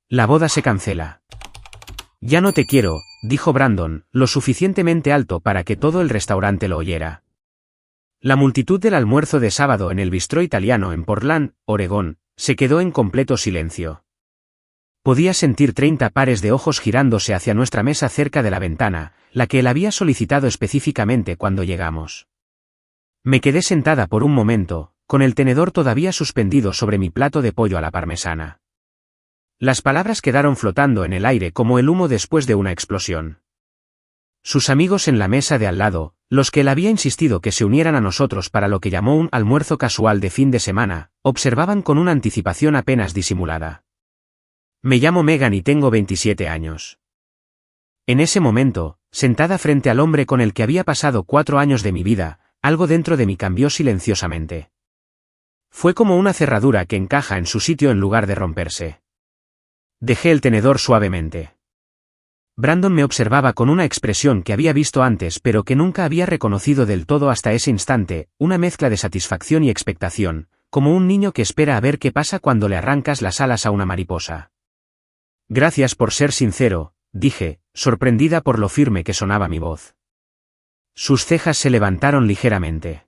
La boda se cancela. Ya no te quiero, dijo Brandon, lo suficientemente alto para que todo el restaurante lo oyera. La multitud del almuerzo de sábado en el bistró italiano en Portland, Oregón, se quedó en completo silencio. Podía sentir 30 pares de ojos girándose hacia nuestra mesa cerca de la ventana, la que él había solicitado específicamente cuando llegamos. Me quedé sentada por un momento, con el tenedor todavía suspendido sobre mi plato de pollo a la parmesana. Las palabras quedaron flotando en el aire como el humo después de una explosión. Sus amigos en la mesa de al lado, los que él había insistido que se unieran a nosotros para lo que llamó un almuerzo casual de fin de semana, observaban con una anticipación apenas disimulada. Me llamo Megan y tengo 27 años. En ese momento, sentada frente al hombre con el que había pasado 4 años de mi vida, algo dentro de mí cambió silenciosamente. Fue como una cerradura que encaja en su sitio en lugar de romperse. Dejé el tenedor suavemente. Brandon me observaba con una expresión que había visto antes pero que nunca había reconocido del todo hasta ese instante, una mezcla de satisfacción y expectación, como un niño que espera a ver qué pasa cuando le arrancas las alas a una mariposa. Gracias por ser sincero, dije, sorprendida por lo firme que sonaba mi voz. Sus cejas se levantaron ligeramente.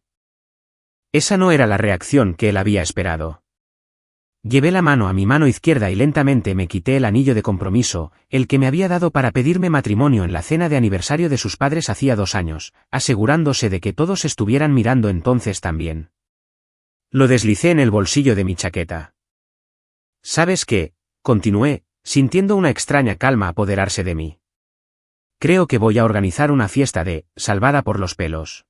Esa no era la reacción que él había esperado. Llevé la mano a mi mano izquierda y lentamente me quité el anillo de compromiso, el que me había dado para pedirme matrimonio en la cena de aniversario de sus padres hacía 2 años, asegurándose de que todos estuvieran mirando entonces también. Lo deslicé en el bolsillo de mi chaqueta. ¿Sabes qué? Continué, sintiendo una extraña calma apoderarse de mí. Creo que voy a organizar una fiesta de salvada por los pelos.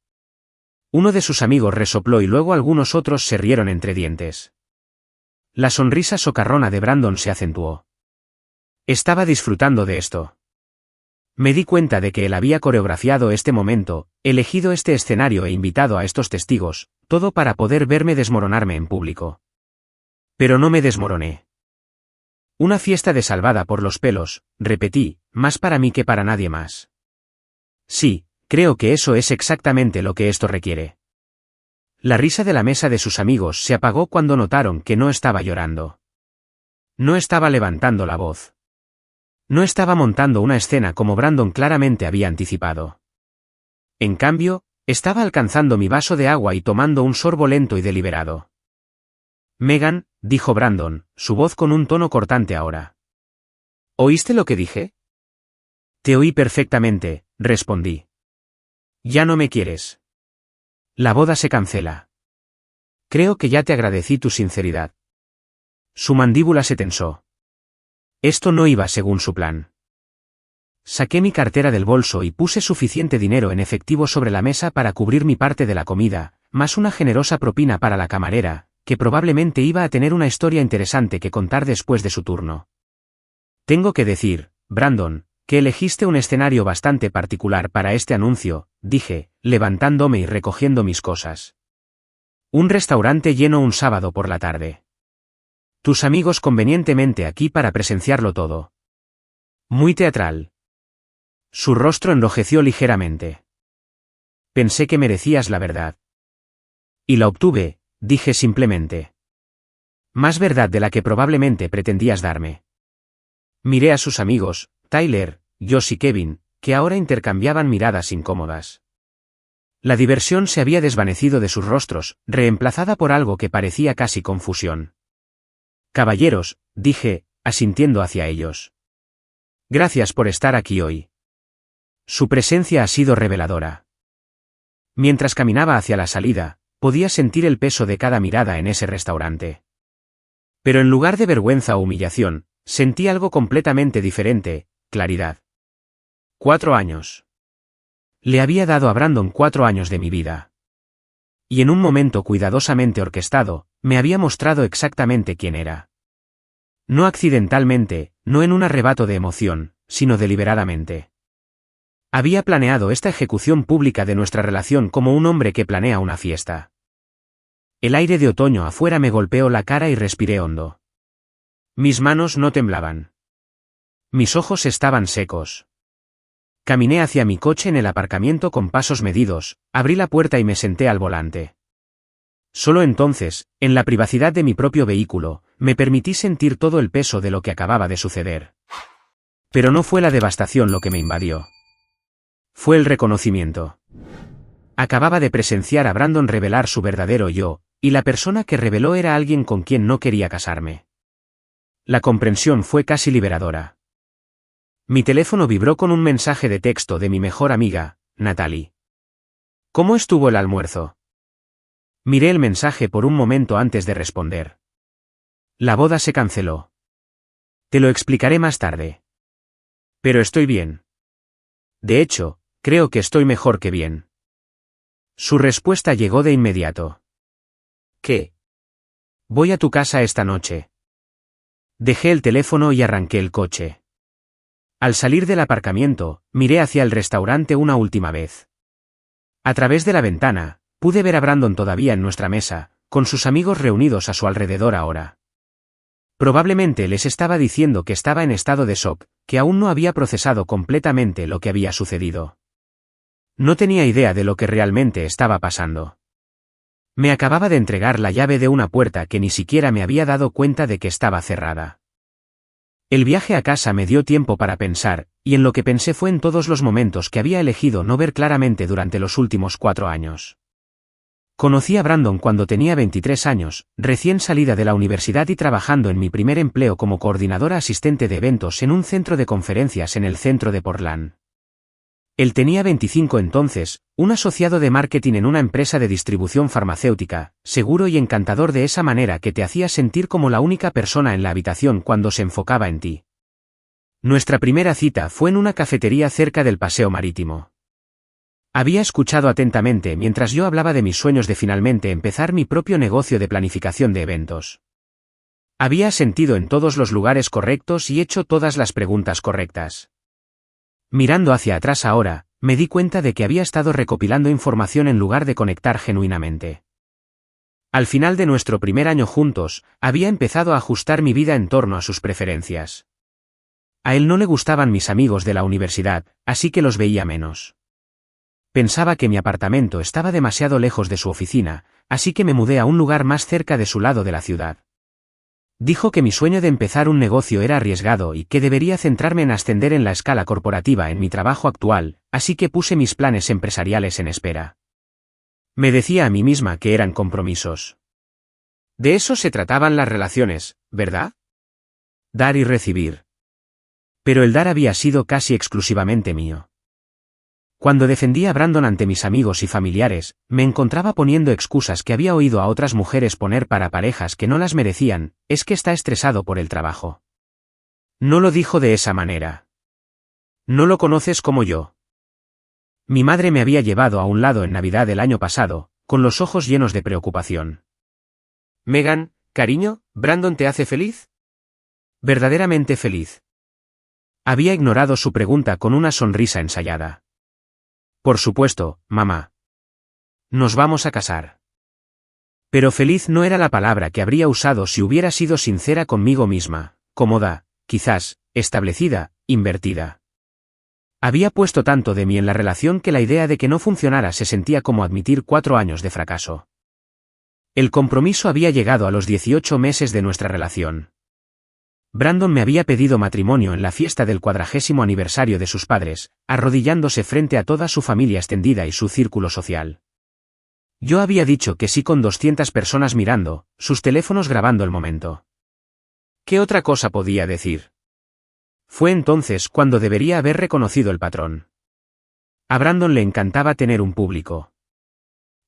Uno de sus amigos resopló y luego algunos otros se rieron entre dientes. La sonrisa socarrona de Brandon se acentuó. Estaba disfrutando de esto. Me di cuenta de que él había coreografiado este momento, elegido este escenario e invitado a estos testigos, todo para poder verme desmoronarme en público. Pero no me desmoroné. Una fiesta de salvada por los pelos, repetí, más para mí que para nadie más. Sí, creo que eso es exactamente lo que esto requiere. La risa de la mesa de sus amigos se apagó cuando notaron que no estaba llorando. No estaba levantando la voz. No estaba montando una escena como Brandon claramente había anticipado. En cambio, estaba alcanzando mi vaso de agua y tomando un sorbo lento y deliberado. Megan, dijo Brandon, su voz con un tono cortante ahora. ¿Oíste lo que dije? Te oí perfectamente, respondí. Ya no me quieres. La boda se cancela. Creo que ya te agradecí tu sinceridad. Su mandíbula se tensó. Esto no iba según su plan. Saqué mi cartera del bolso y puse suficiente dinero en efectivo sobre la mesa para cubrir mi parte de la comida, más una generosa propina para la camarera, que probablemente iba a tener una historia interesante que contar después de su turno. Tengo que decir, Brandon, que elegiste un escenario bastante particular para este anuncio, dije, levantándome y recogiendo mis cosas. Un restaurante lleno un sábado por la tarde. Tus amigos convenientemente aquí para presenciarlo todo. Muy teatral. Su rostro enrojeció ligeramente. Pensé que merecías la verdad. Y la obtuve, dije simplemente. Más verdad de la que probablemente pretendías darme. Miré a sus amigos, Tyler, Josh y Kevin, que ahora intercambiaban miradas incómodas. La diversión se había desvanecido de sus rostros, reemplazada por algo que parecía casi confusión. Caballeros, dije, asintiendo hacia ellos. Gracias por estar aquí hoy. Su presencia ha sido reveladora. Mientras caminaba hacia la salida, podía sentir el peso de cada mirada en ese restaurante. Pero en lugar de vergüenza o humillación, sentí algo completamente diferente, claridad. 4 años. Le había dado a Brandon 4 años de mi vida. Y en un momento cuidadosamente orquestado, me había mostrado exactamente quién era. No accidentalmente, no en un arrebato de emoción, sino deliberadamente. Había planeado esta ejecución pública de nuestra relación como un hombre que planea una fiesta. El aire de otoño afuera me golpeó la cara y respiré hondo. Mis manos no temblaban. Mis ojos estaban secos. Caminé hacia mi coche en el aparcamiento con pasos medidos, abrí la puerta y me senté al volante. Solo entonces, en la privacidad de mi propio vehículo, me permití sentir todo el peso de lo que acababa de suceder. Pero no fue la devastación lo que me invadió. Fue el reconocimiento. Acababa de presenciar a Brandon revelar su verdadero yo, y la persona que reveló era alguien con quien no quería casarme. La comprensión fue casi liberadora. Mi teléfono vibró con un mensaje de texto de mi mejor amiga, Natalie. ¿Cómo estuvo el almuerzo? Miré el mensaje por un momento antes de responder. La boda se canceló. Te lo explicaré más tarde. Pero estoy bien. De hecho, creo que estoy mejor que bien. Su respuesta llegó de inmediato. ¿Qué? Voy a tu casa esta noche. Dejé el teléfono y arranqué el coche. Al salir del aparcamiento, miré hacia el restaurante una última vez. A través de la ventana, pude ver a Brandon todavía en nuestra mesa, con sus amigos reunidos a su alrededor ahora. Probablemente les estaba diciendo que estaba en estado de shock, que aún no había procesado completamente lo que había sucedido. No tenía idea de lo que realmente estaba pasando. Me acababa de entregar la llave de una puerta que ni siquiera me había dado cuenta de que estaba cerrada. El viaje a casa me dio tiempo para pensar, y en lo que pensé fue en todos los momentos que había elegido no ver claramente durante los últimos 4 años. Conocí a Brandon cuando tenía 23 años, recién salida de la universidad y trabajando en mi primer empleo como coordinadora asistente de eventos en un centro de conferencias en el centro de Portland. Él tenía 25 entonces, un asociado de marketing en una empresa de distribución farmacéutica, seguro y encantador de esa manera que te hacía sentir como la única persona en la habitación cuando se enfocaba en ti. Nuestra primera cita fue en una cafetería cerca del Paseo Marítimo. Había escuchado atentamente mientras yo hablaba de mis sueños de finalmente empezar mi propio negocio de planificación de eventos. Había sentido en todos los lugares correctos y hecho todas las preguntas correctas. Mirando hacia atrás ahora, me di cuenta de que había estado recopilando información en lugar de conectar genuinamente. Al final de nuestro primer año juntos, había empezado a ajustar mi vida en torno a sus preferencias. A él no le gustaban mis amigos de la universidad, así que los veía menos. Pensaba que mi apartamento estaba demasiado lejos de su oficina, así que me mudé a un lugar más cerca de su lado de la ciudad. Dijo que mi sueño de empezar un negocio era arriesgado y que debería centrarme en ascender en la escala corporativa en mi trabajo actual, así que puse mis planes empresariales en espera. Me decía a mí misma que eran compromisos. De eso se trataban las relaciones, ¿verdad? Dar y recibir. Pero el dar había sido casi exclusivamente mío. Cuando defendía a Brandon ante mis amigos y familiares, me encontraba poniendo excusas que había oído a otras mujeres poner para parejas que no las merecían, es que está estresado por el trabajo. No lo dijo de esa manera. No lo conoces como yo. Mi madre me había llevado a un lado en Navidad del año pasado, con los ojos llenos de preocupación. Megan, cariño, ¿Brandon te hace feliz? Verdaderamente feliz. Había ignorado su pregunta con una sonrisa ensayada. Por supuesto, mamá. Nos vamos a casar. Pero feliz no era la palabra que habría usado si hubiera sido sincera conmigo misma, cómoda, quizás, establecida, invertida. Había puesto tanto de mí en la relación que la idea de que no funcionara se sentía como admitir 4 años de fracaso. El compromiso había llegado a los 18 meses de nuestra relación. Brandon me había pedido matrimonio en la fiesta del 40º aniversario de sus padres, arrodillándose frente a toda su familia extendida y su círculo social. Yo había dicho que sí con 200 personas mirando, sus teléfonos grabando el momento. ¿Qué otra cosa podía decir? Fue entonces cuando debería haber reconocido el patrón. A Brandon le encantaba tener un público.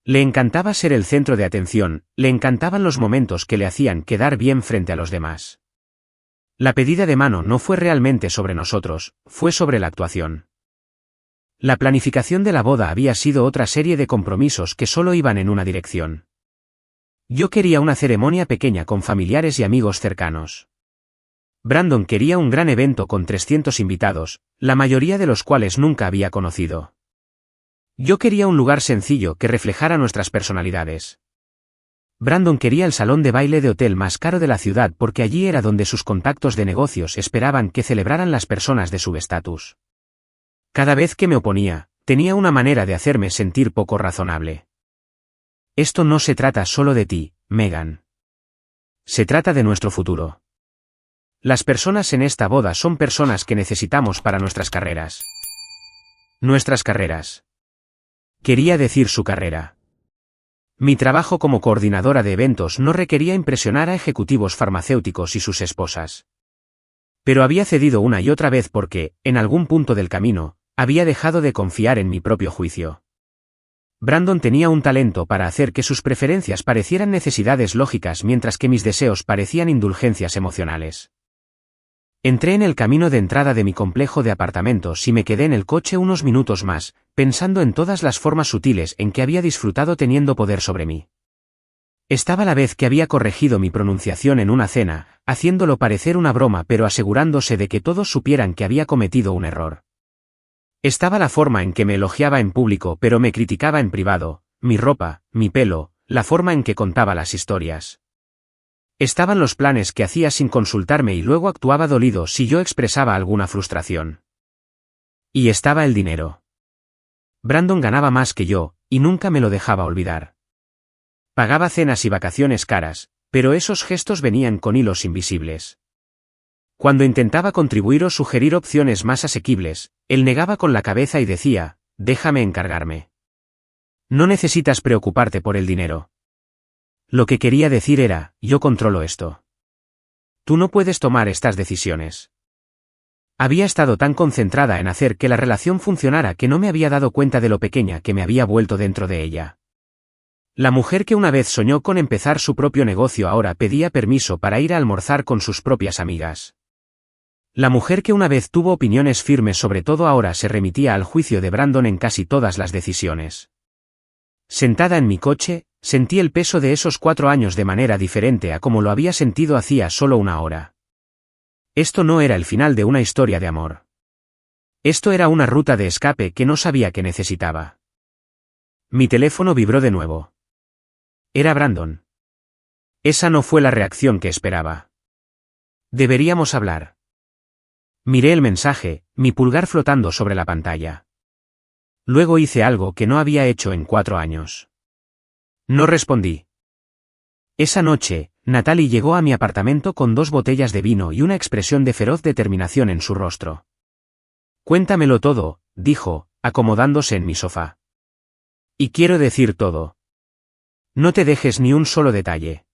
Le encantaba ser el centro de atención, le encantaban los momentos que le hacían quedar bien frente a los demás. La pedida de mano no fue realmente sobre nosotros, fue sobre la actuación. La planificación de la boda había sido otra serie de compromisos que solo iban en una dirección. Yo quería una ceremonia pequeña con familiares y amigos cercanos. Brandon quería un gran evento con 300 invitados, la mayoría de los cuales nunca había conocido. Yo quería un lugar sencillo que reflejara nuestras personalidades. Brandon quería el salón de baile de hotel más caro de la ciudad porque allí era donde sus contactos de negocios esperaban que celebraran las personas de su estatus. Cada vez que me oponía, tenía una manera de hacerme sentir poco razonable. Esto no se trata solo de ti, Megan. Se trata de nuestro futuro. Las personas en esta boda son personas que necesitamos para nuestras carreras. Nuestras carreras. Quería decir su carrera. Mi trabajo como coordinadora de eventos no requería impresionar a ejecutivos farmacéuticos y sus esposas. Pero había cedido una y otra vez porque, en algún punto del camino, había dejado de confiar en mi propio juicio. Brandon tenía un talento para hacer que sus preferencias parecieran necesidades lógicas mientras que mis deseos parecían indulgencias emocionales. Entré en el camino de entrada de mi complejo de apartamentos y me quedé en el coche unos minutos más, pensando en todas las formas sutiles en que había disfrutado teniendo poder sobre mí. Estaba la vez que había corregido mi pronunciación en una cena, haciéndolo parecer una broma pero asegurándose de que todos supieran que había cometido un error. Estaba la forma en que me elogiaba en público pero me criticaba en privado, mi ropa, mi pelo, la forma en que contaba las historias. Estaban los planes que hacía sin consultarme y luego actuaba dolido si yo expresaba alguna frustración. Y estaba el dinero. Brandon ganaba más que yo, y nunca me lo dejaba olvidar. Pagaba cenas y vacaciones caras, pero esos gestos venían con hilos invisibles. Cuando intentaba contribuir o sugerir opciones más asequibles, él negaba con la cabeza y decía, déjame encargarme. No necesitas preocuparte por el dinero. Lo que quería decir era, yo controlo esto. Tú no puedes tomar estas decisiones. Había estado tan concentrada en hacer que la relación funcionara que no me había dado cuenta de lo pequeña que me había vuelto dentro de ella. La mujer que una vez soñó con empezar su propio negocio ahora pedía permiso para ir a almorzar con sus propias amigas. La mujer que una vez tuvo opiniones firmes sobre todo ahora se remitía al juicio de Brandon en casi todas las decisiones. Sentada en mi coche, sentí el peso de esos 4 años de manera diferente a como lo había sentido hacía solo una hora. Esto no era el final de una historia de amor. Esto era una ruta de escape que no sabía que necesitaba. Mi teléfono vibró de nuevo. Era Brandon. Esa no fue la reacción que esperaba. Deberíamos hablar. Miré el mensaje, mi pulgar flotando sobre la pantalla. Luego hice algo que no había hecho en 4 años. No respondí. Esa noche, Natalie llegó a mi apartamento con 2 botellas de vino y una expresión de feroz determinación en su rostro. Cuéntamelo todo, dijo, acomodándose en mi sofá. Y quiero decir todo. No te dejes ni un solo detalle.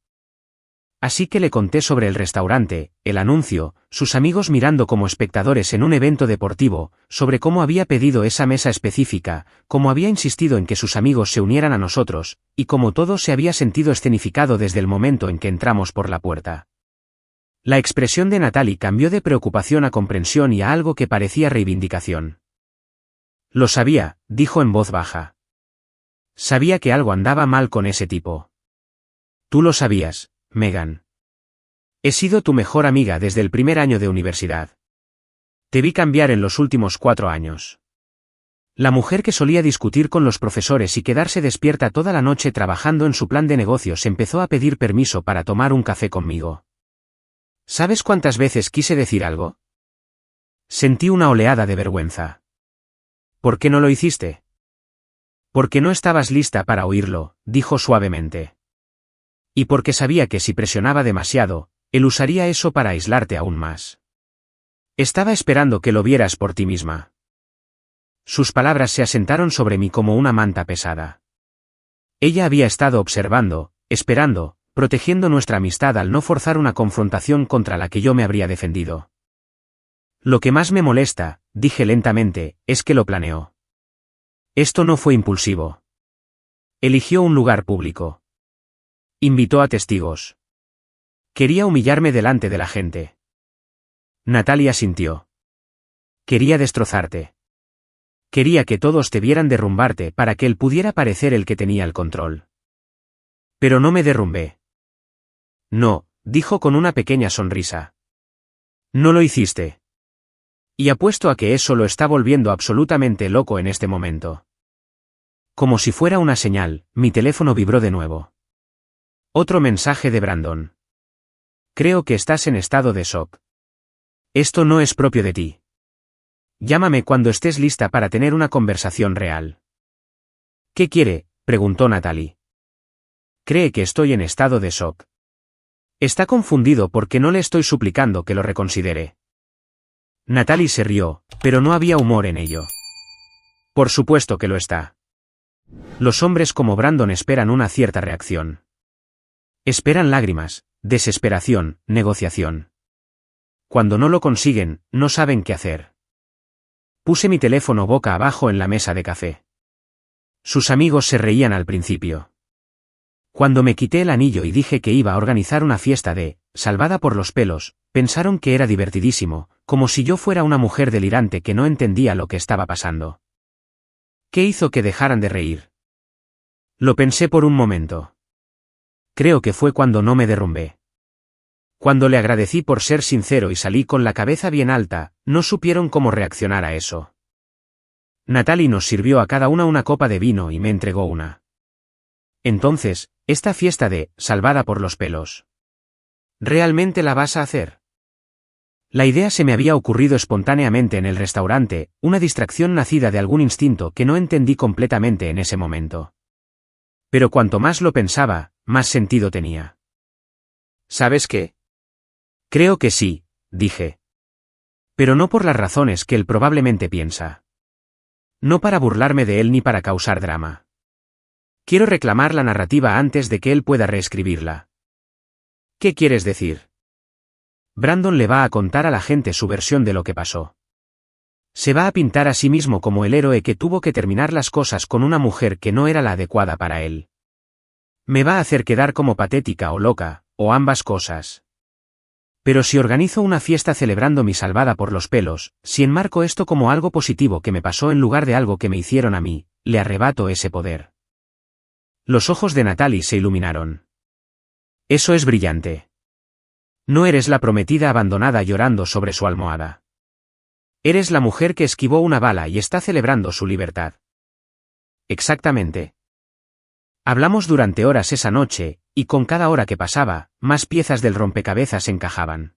Así que le conté sobre el restaurante, el anuncio, sus amigos mirando como espectadores en un evento deportivo, sobre cómo había pedido esa mesa específica, cómo había insistido en que sus amigos se unieran a nosotros, y cómo todo se había sentido escenificado desde el momento en que entramos por la puerta. La expresión de Natalie cambió de preocupación a comprensión y a algo que parecía reivindicación. Lo sabía, dijo en voz baja. Sabía que algo andaba mal con ese tipo. Tú lo sabías, Megan. He sido tu mejor amiga desde el primer año de universidad. Te vi cambiar en los últimos 4 años. La mujer que solía discutir con los profesores y quedarse despierta toda la noche trabajando en su plan de negocios empezó a pedir permiso para tomar un café conmigo. ¿Sabes cuántas veces quise decir algo? Sentí una oleada de vergüenza. ¿Por qué no lo hiciste? Porque no estabas lista para oírlo, dijo suavemente. Y porque sabía que si presionaba demasiado, él usaría eso para aislarte aún más. Estaba esperando que lo vieras por ti misma. Sus palabras se asentaron sobre mí como una manta pesada. Ella había estado observando, esperando, protegiendo nuestra amistad al no forzar una confrontación contra la que yo me habría defendido. Lo que más me molesta, dije lentamente, es que lo planeó. Esto no fue impulsivo. Eligió un lugar público. Invitó a testigos. Quería humillarme delante de la gente. Natalia sintió. Quería destrozarte. Quería que todos te vieran derrumbarte para que él pudiera parecer el que tenía el control. Pero no me derrumbé. No, dijo con una pequeña sonrisa. No lo hiciste. Y apuesto a que eso lo está volviendo absolutamente loco en este momento. Como si fuera una señal, mi teléfono vibró de nuevo. Otro mensaje de Brandon. Creo que estás en estado de shock. Esto no es propio de ti. Llámame cuando estés lista para tener una conversación real. ¿Qué quiere?, preguntó Natalie. Cree que estoy en estado de shock. Está confundido porque no le estoy suplicando que lo reconsidere. Natalie se rió, pero no había humor en ello. Por supuesto que lo está. Los hombres como Brandon esperan una cierta reacción. Esperan lágrimas, desesperación, negociación. Cuando no lo consiguen, no saben qué hacer. Puse mi teléfono boca abajo en la mesa de café. Sus amigos se reían al principio. Cuando me quité el anillo y dije que iba a organizar una fiesta de salvada por los pelos, pensaron que era divertidísimo, como si yo fuera una mujer delirante que no entendía lo que estaba pasando. ¿Qué hizo que dejaran de reír? Lo pensé por un momento. Creo que fue cuando no me derrumbé. Cuando le agradecí por ser sincero y salí con la cabeza bien alta, no supieron cómo reaccionar a eso. Natalie nos sirvió a cada una copa de vino y me entregó una. Entonces, esta fiesta de salvada por los pelos. ¿Realmente la vas a hacer? La idea se me había ocurrido espontáneamente en el restaurante, una distracción nacida de algún instinto que no entendí completamente en ese momento. Pero cuanto más lo pensaba, más sentido tenía. ¿Sabes qué? Creo que sí, dije. Pero no por las razones que él probablemente piensa. No para burlarme de él ni para causar drama. Quiero reclamar la narrativa antes de que él pueda reescribirla. ¿Qué quieres decir? Brandon le va a contar a la gente su versión de lo que pasó. Se va a pintar a sí mismo como el héroe que tuvo que terminar las cosas con una mujer que no era la adecuada para él. Me va a hacer quedar como patética o loca, o ambas cosas. Pero si organizo una fiesta celebrando mi salvada por los pelos, si enmarco esto como algo positivo que me pasó en lugar de algo que me hicieron a mí, le arrebato ese poder. Los ojos de Natalie se iluminaron. Eso es brillante. No eres la prometida abandonada llorando sobre su almohada. Eres la mujer que esquivó una bala y está celebrando su libertad. Exactamente. Hablamos durante horas esa noche, y con cada hora que pasaba, más piezas del rompecabezas encajaban.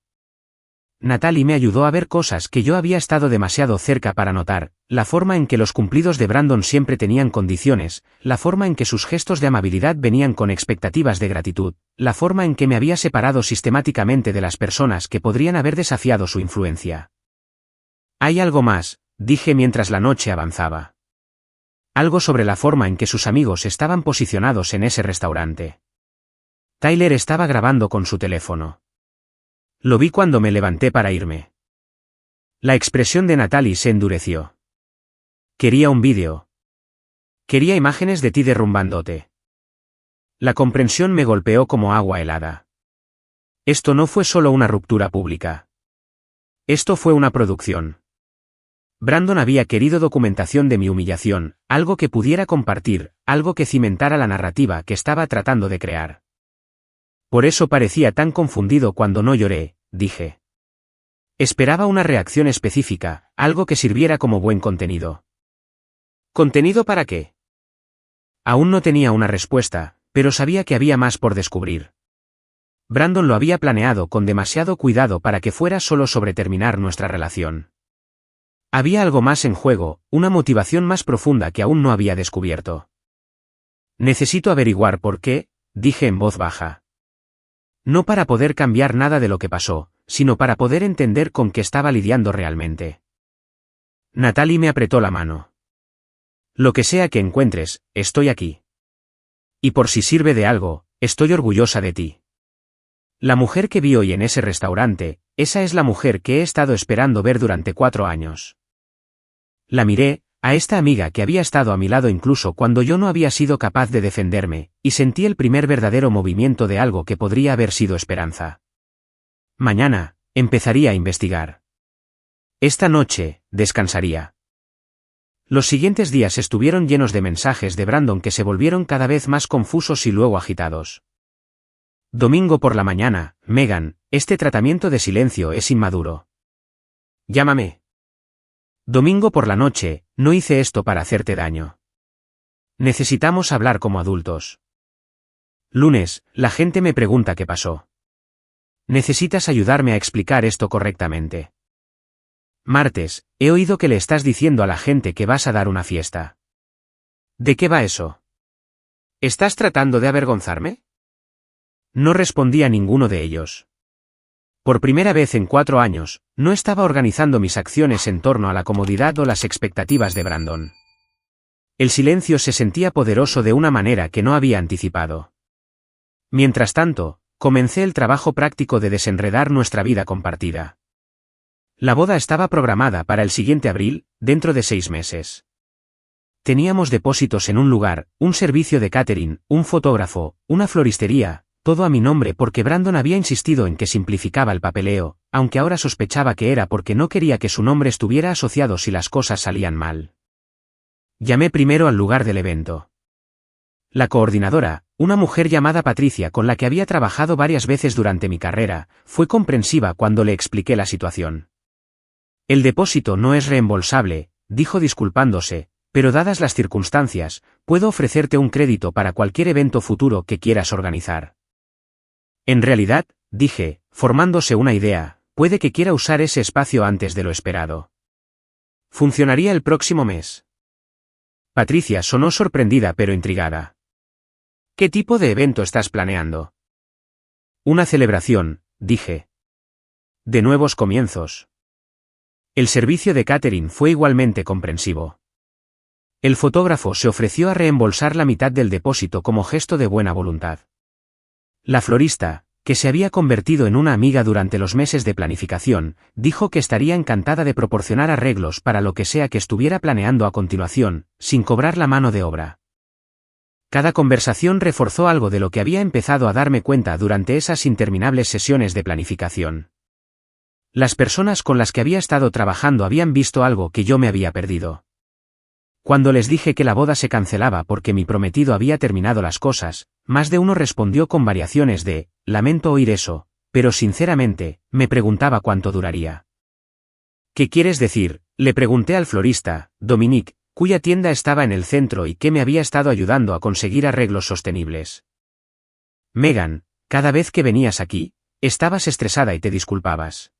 Natalie me ayudó a ver cosas que yo había estado demasiado cerca para notar, la forma en que los cumplidos de Brandon siempre tenían condiciones, la forma en que sus gestos de amabilidad venían con expectativas de gratitud, la forma en que me había separado sistemáticamente de las personas que podrían haber desafiado su influencia. Hay algo más, dije mientras la noche avanzaba. Algo sobre la forma en que sus amigos estaban posicionados en ese restaurante. Tyler estaba grabando con su teléfono. Lo vi cuando me levanté para irme. La expresión de Natalie se endureció. Quería un vídeo. Quería imágenes de ti derrumbándote. La comprensión me golpeó como agua helada. Esto no fue solo una ruptura pública. Esto fue una producción. Brandon había querido documentación de mi humillación, algo que pudiera compartir, algo que cimentara la narrativa que estaba tratando de crear. Por eso parecía tan confundido cuando no lloré, dije. Esperaba una reacción específica, algo que sirviera como buen contenido. ¿Contenido para qué? Aún no tenía una respuesta, pero sabía que había más por descubrir. Brandon lo había planeado con demasiado cuidado para que fuera solo sobre terminar nuestra relación. Había algo más en juego, una motivación más profunda que aún no había descubierto. Necesito averiguar por qué, dije en voz baja. No para poder cambiar nada de lo que pasó, sino para poder entender con qué estaba lidiando realmente. Natalie me apretó la mano. Lo que sea que encuentres, estoy aquí. Y por si sirve de algo, estoy orgullosa de ti. La mujer que vi hoy en ese restaurante, esa es la mujer que he estado esperando ver durante 4 años. La miré, a esta amiga que había estado a mi lado incluso cuando yo no había sido capaz de defenderme, y sentí el primer verdadero movimiento de algo que podría haber sido esperanza. Mañana, empezaría a investigar. Esta noche, descansaría. Los siguientes días estuvieron llenos de mensajes de Brandon que se volvieron cada vez más confusos y luego agitados. Domingo por la mañana, Megan, este tratamiento de silencio es inmaduro. Llámame. Domingo por la noche, no hice esto para hacerte daño. Necesitamos hablar como adultos. Lunes, la gente me pregunta qué pasó. Necesitas ayudarme a explicar esto correctamente. Martes, he oído que le estás diciendo a la gente que vas a dar una fiesta. ¿De qué va eso? ¿Estás tratando de avergonzarme? No respondí a ninguno de ellos. Por primera vez en 4 años, no estaba organizando mis acciones en torno a la comodidad o las expectativas de Brandon. El silencio se sentía poderoso de una manera que no había anticipado. Mientras tanto, comencé el trabajo práctico de desenredar nuestra vida compartida. La boda estaba programada para el siguiente abril, dentro de 6 meses. Teníamos depósitos en un lugar, un servicio de catering, un fotógrafo, una floristería, todo a mi nombre porque Brandon había insistido en que simplificaba el papeleo, aunque ahora sospechaba que era porque no quería que su nombre estuviera asociado si las cosas salían mal. Llamé primero al lugar del evento. La coordinadora, una mujer llamada Patricia con la que había trabajado varias veces durante mi carrera, fue comprensiva cuando le expliqué la situación. El depósito no es reembolsable, dijo disculpándose, pero dadas las circunstancias, puedo ofrecerte un crédito para cualquier evento futuro que quieras organizar. En realidad, dije, formándose una idea, puede que quiera usar ese espacio antes de lo esperado. Funcionaría el próximo mes. Patricia sonó sorprendida pero intrigada. ¿Qué tipo de evento estás planeando? Una celebración, dije. De nuevos comienzos. El servicio de catering fue igualmente comprensivo. El fotógrafo se ofreció a reembolsar la mitad del depósito como gesto de buena voluntad. La florista, que se había convertido en una amiga durante los meses de planificación, dijo que estaría encantada de proporcionar arreglos para lo que sea que estuviera planeando a continuación, sin cobrar la mano de obra. Cada conversación reforzó algo de lo que había empezado a darme cuenta durante esas interminables sesiones de planificación. Las personas con las que había estado trabajando habían visto algo que yo me había perdido. Cuando les dije que la boda se cancelaba porque mi prometido había terminado las cosas, más de uno respondió con variaciones de, lamento oír eso, pero sinceramente, me preguntaba cuánto duraría. ¿Qué quieres decir?, le pregunté al florista, Dominique, cuya tienda estaba en el centro y que me había estado ayudando a conseguir arreglos sostenibles. Megan, cada vez que venías aquí, estabas estresada y te disculpabas.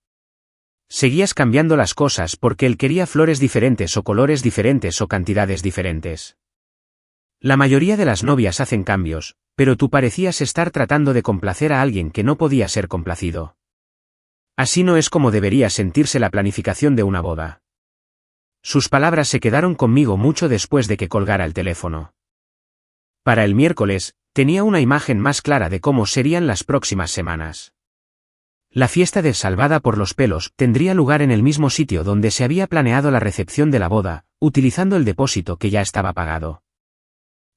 Seguías cambiando las cosas porque él quería flores diferentes o colores diferentes o cantidades diferentes. La mayoría de las novias hacen cambios, pero tú parecías estar tratando de complacer a alguien que no podía ser complacido. Así no es como debería sentirse la planificación de una boda. Sus palabras se quedaron conmigo mucho después de que colgara el teléfono. Para el miércoles, tenía una imagen más clara de cómo serían las próximas semanas. La fiesta de Salvada por los pelos tendría lugar en el mismo sitio donde se había planeado la recepción de la boda, utilizando el depósito que ya estaba pagado.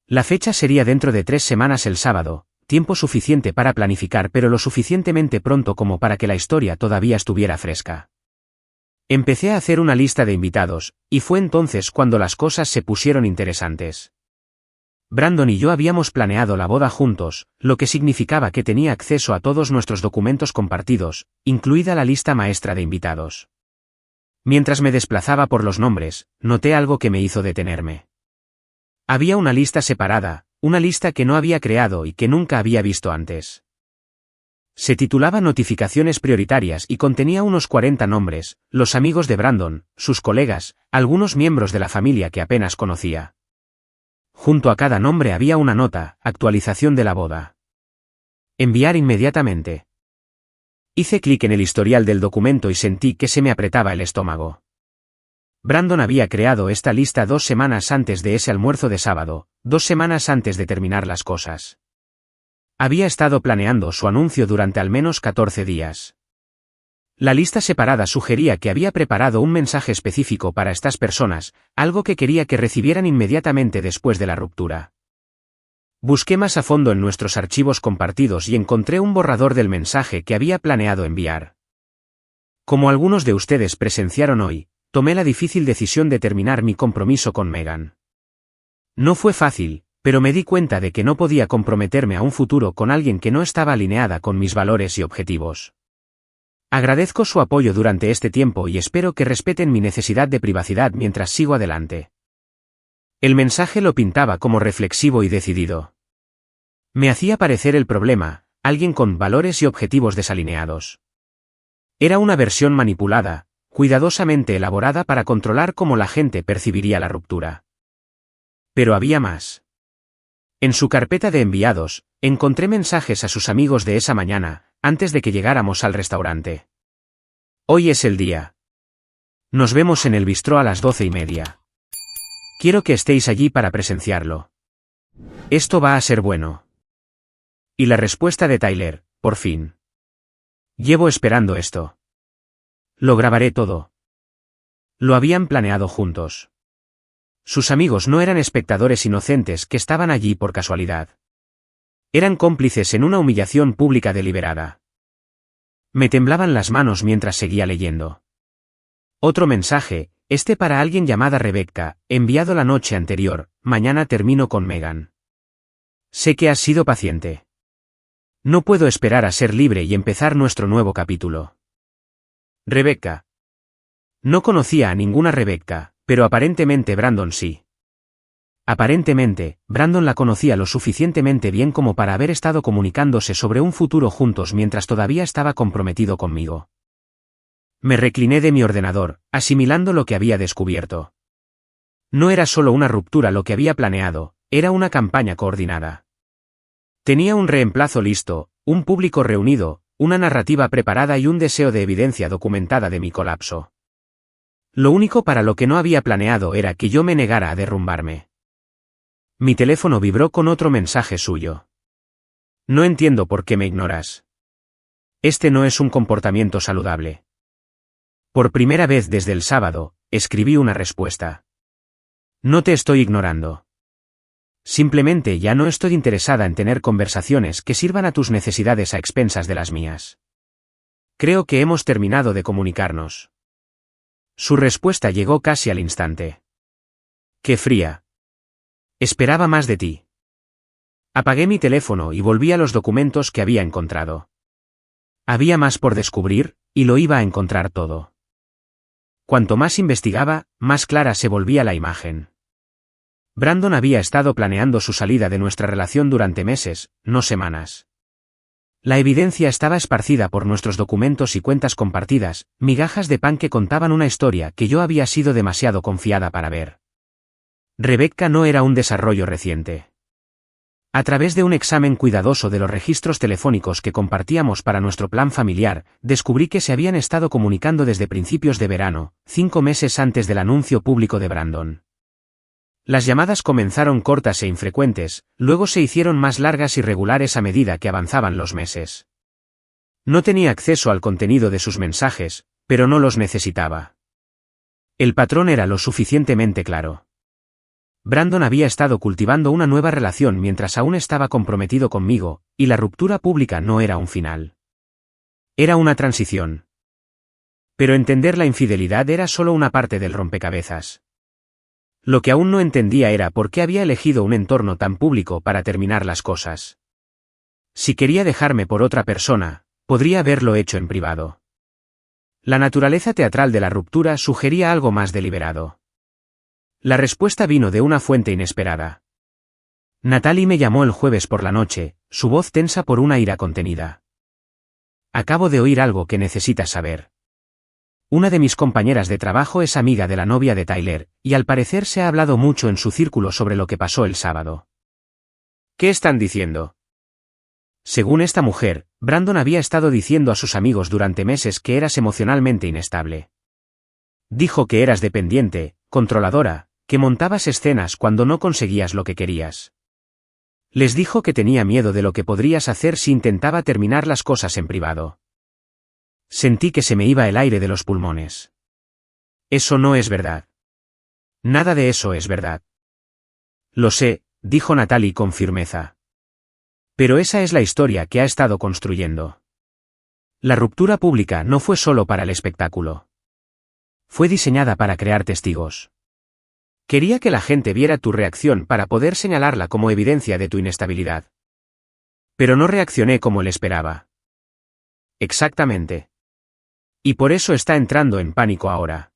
La fecha sería dentro de 3 semanas el sábado, tiempo suficiente para planificar pero lo suficientemente pronto como para que la historia todavía estuviera fresca. Empecé a hacer una lista de invitados, y fue entonces cuando las cosas se pusieron interesantes. Brandon y yo habíamos planeado la boda juntos, lo que significaba que tenía acceso a todos nuestros documentos compartidos, incluida la lista maestra de invitados. Mientras me desplazaba por los nombres, noté algo que me hizo detenerme. Había una lista separada, una lista que no había creado y que nunca había visto antes. Se titulaba Notificaciones prioritarias y contenía unos 40 nombres, los amigos de Brandon, sus colegas, algunos miembros de la familia que apenas conocía. Junto a cada nombre había una nota, actualización de la boda. Enviar inmediatamente. Hice clic en el historial del documento y sentí que se me apretaba el estómago. Brandon había creado esta lista 2 semanas antes de ese almuerzo de sábado, 2 semanas antes de terminar las cosas. Había estado planeando su anuncio durante al menos 14 días. La lista separada sugería que había preparado un mensaje específico para estas personas, algo que quería que recibieran inmediatamente después de la ruptura. Busqué más a fondo en nuestros archivos compartidos y encontré un borrador del mensaje que había planeado enviar. Como algunos de ustedes presenciaron hoy, tomé la difícil decisión de terminar mi compromiso con Megan. No fue fácil, pero me di cuenta de que no podía comprometerme a un futuro con alguien que no estaba alineada con mis valores y objetivos. Agradezco su apoyo durante este tiempo y espero que respeten mi necesidad de privacidad mientras sigo adelante. El mensaje lo pintaba como reflexivo y decidido. Me hacía parecer el problema, alguien con valores y objetivos desalineados. Era una versión manipulada, cuidadosamente elaborada para controlar cómo la gente percibiría la ruptura. Pero había más. En su carpeta de enviados, encontré mensajes a sus amigos de esa mañana, antes de que llegáramos al restaurante. Hoy es el día. Nos vemos en el bistró a las 12:30. Quiero que estéis allí para presenciarlo. Esto va a ser bueno. Y la respuesta de Tyler, por fin. Llevo esperando esto. Lo grabaré todo. Lo habían planeado juntos. Sus amigos no eran espectadores inocentes que estaban allí por casualidad. Eran cómplices en una humillación pública deliberada. Me temblaban las manos mientras seguía leyendo. Otro mensaje, este para alguien llamada Rebecca, enviado la noche anterior: mañana termino con Megan. Sé que has sido paciente. No puedo esperar a ser libre y empezar nuestro nuevo capítulo. Rebecca. No conocía a ninguna Rebecca, pero aparentemente Brandon sí. Aparentemente, Brandon la conocía lo suficientemente bien como para haber estado comunicándose sobre un futuro juntos mientras todavía estaba comprometido conmigo. Me recliné de mi ordenador, asimilando lo que había descubierto. No era solo una ruptura lo que había planeado, era una campaña coordinada. Tenía un reemplazo listo, un público reunido, una narrativa preparada y un deseo de evidencia documentada de mi colapso. Lo único para lo que no había planeado era que yo me negara a derrumbarme. Mi teléfono vibró con otro mensaje suyo. No entiendo por qué me ignoras. Este no es un comportamiento saludable. Por primera vez desde el sábado, escribí una respuesta. No te estoy ignorando. Simplemente ya no estoy interesada en tener conversaciones que sirvan a tus necesidades a expensas de las mías. Creo que hemos terminado de comunicarnos. Su respuesta llegó casi al instante. ¡Qué fría! Esperaba más de ti. Apagué mi teléfono y volví a los documentos que había encontrado. Había más por descubrir, y lo iba a encontrar todo. Cuanto más investigaba, más clara se volvía la imagen. Brandon había estado planeando su salida de nuestra relación durante meses, no semanas. La evidencia estaba esparcida por nuestros documentos y cuentas compartidas, migajas de pan que contaban una historia que yo había sido demasiado confiada para ver. Rebecca no era un desarrollo reciente. A través de un examen cuidadoso de los registros telefónicos que compartíamos para nuestro plan familiar, descubrí que se habían estado comunicando desde principios de verano, 5 meses antes del anuncio público de Brandon. Las llamadas comenzaron cortas e infrecuentes, luego se hicieron más largas y regulares a medida que avanzaban los meses. No tenía acceso al contenido de sus mensajes, pero no los necesitaba. El patrón era lo suficientemente claro. Brandon había estado cultivando una nueva relación mientras aún estaba comprometido conmigo, y la ruptura pública no era un final. Era una transición. Pero entender la infidelidad era solo una parte del rompecabezas. Lo que aún no entendía era por qué había elegido un entorno tan público para terminar las cosas. Si quería dejarme por otra persona, podría haberlo hecho en privado. La naturaleza teatral de la ruptura sugería algo más deliberado. La respuesta vino de una fuente inesperada. Natalie me llamó el jueves por la noche, su voz tensa por una ira contenida. Acabo de oír algo que necesitas saber. Una de mis compañeras de trabajo es amiga de la novia de Tyler, y al parecer se ha hablado mucho en su círculo sobre lo que pasó el sábado. ¿Qué están diciendo? Según esta mujer, Brandon había estado diciendo a sus amigos durante meses que eras emocionalmente inestable. Dijo que eras dependiente, controladora, que montabas escenas cuando no conseguías lo que querías. Les dijo que tenía miedo de lo que podrías hacer si intentaba terminar las cosas en privado. Sentí que se me iba el aire de los pulmones. Eso no es verdad. Nada de eso es verdad. Lo sé, dijo Natalie con firmeza. Pero esa es la historia que ha estado construyendo. La ruptura pública no fue solo para el espectáculo. Fue diseñada para crear testigos. Quería que la gente viera tu reacción para poder señalarla como evidencia de tu inestabilidad. Pero no reaccioné como él esperaba. Exactamente. Y por eso está entrando en pánico ahora.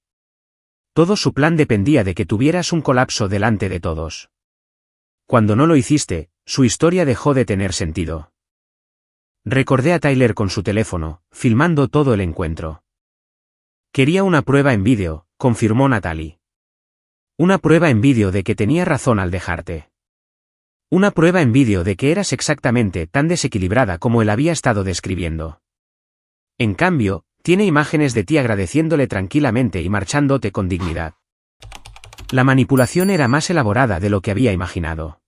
Todo su plan dependía de que tuvieras un colapso delante de todos. Cuando no lo hiciste, su historia dejó de tener sentido. Recordé a Tyler con su teléfono, filmando todo el encuentro. Quería una prueba en vídeo, confirmó Natalie. Una prueba en vídeo de que tenía razón al dejarte. Una prueba en vídeo de que eras exactamente tan desequilibrada como él había estado describiendo. En cambio, tiene imágenes de ti agradeciéndole tranquilamente y marchándote con dignidad. La manipulación era más elaborada de lo que había imaginado.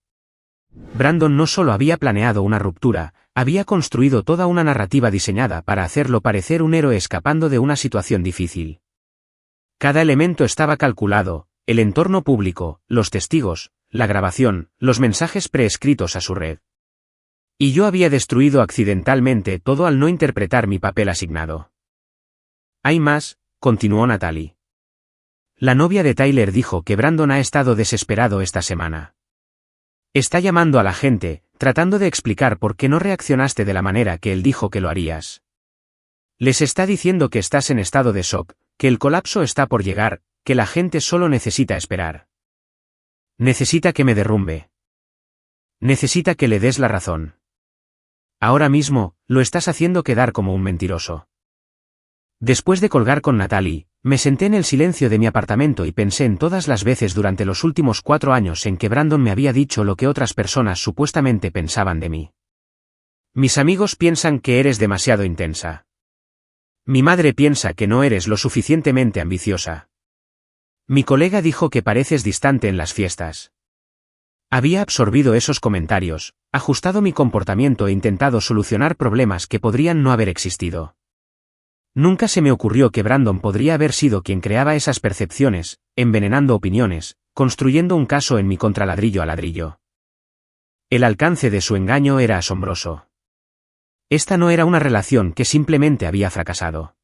Brandon no solo había planeado una ruptura, había construido toda una narrativa diseñada para hacerlo parecer un héroe escapando de una situación difícil. Cada elemento estaba calculado, el entorno público, los testigos, la grabación, los mensajes preescritos a su red. Y yo había destruido accidentalmente todo al no interpretar mi papel asignado. Hay más, continuó Natalie. La novia de Tyler dijo que Brandon ha estado desesperado esta semana. Está llamando a la gente, tratando de explicar por qué no reaccionaste de la manera que él dijo que lo harías. Les está diciendo que estás en estado de shock, que el colapso está por llegar, que la gente solo necesita esperar. Necesita que me derrumbe. Necesita que le des la razón. Ahora mismo, lo estás haciendo quedar como un mentiroso. Después de colgar con Natalie, me senté en el silencio de mi apartamento y pensé en todas las veces durante los últimos 4 años en que Brandon me había dicho lo que otras personas supuestamente pensaban de mí. Mis amigos piensan que eres demasiado intensa. Mi madre piensa que no eres lo suficientemente ambiciosa. Mi colega dijo que pareces distante en las fiestas. Había absorbido esos comentarios, ajustado mi comportamiento e intentado solucionar problemas que podrían no haber existido. Nunca se me ocurrió que Brandon podría haber sido quien creaba esas percepciones, envenenando opiniones, construyendo un caso en mi contra ladrillo a ladrillo. El alcance de su engaño era asombroso. Esta no era una relación que simplemente había fracasado.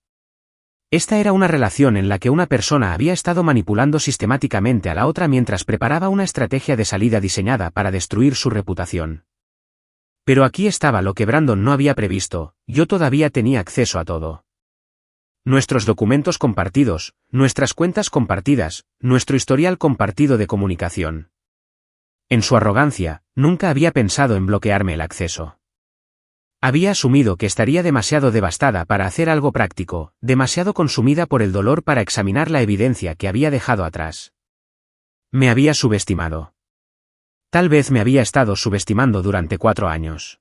Esta era una relación en la que una persona había estado manipulando sistemáticamente a la otra mientras preparaba una estrategia de salida diseñada para destruir su reputación. Pero aquí estaba lo que Brandon no había previsto, yo todavía tenía acceso a todo. Nuestros documentos compartidos, nuestras cuentas compartidas, nuestro historial compartido de comunicación. En su arrogancia, nunca había pensado en bloquearme el acceso. Había asumido que estaría demasiado devastada para hacer algo práctico, demasiado consumida por el dolor para examinar la evidencia que había dejado atrás. Me había subestimado. Tal vez me había estado subestimando durante 4 años.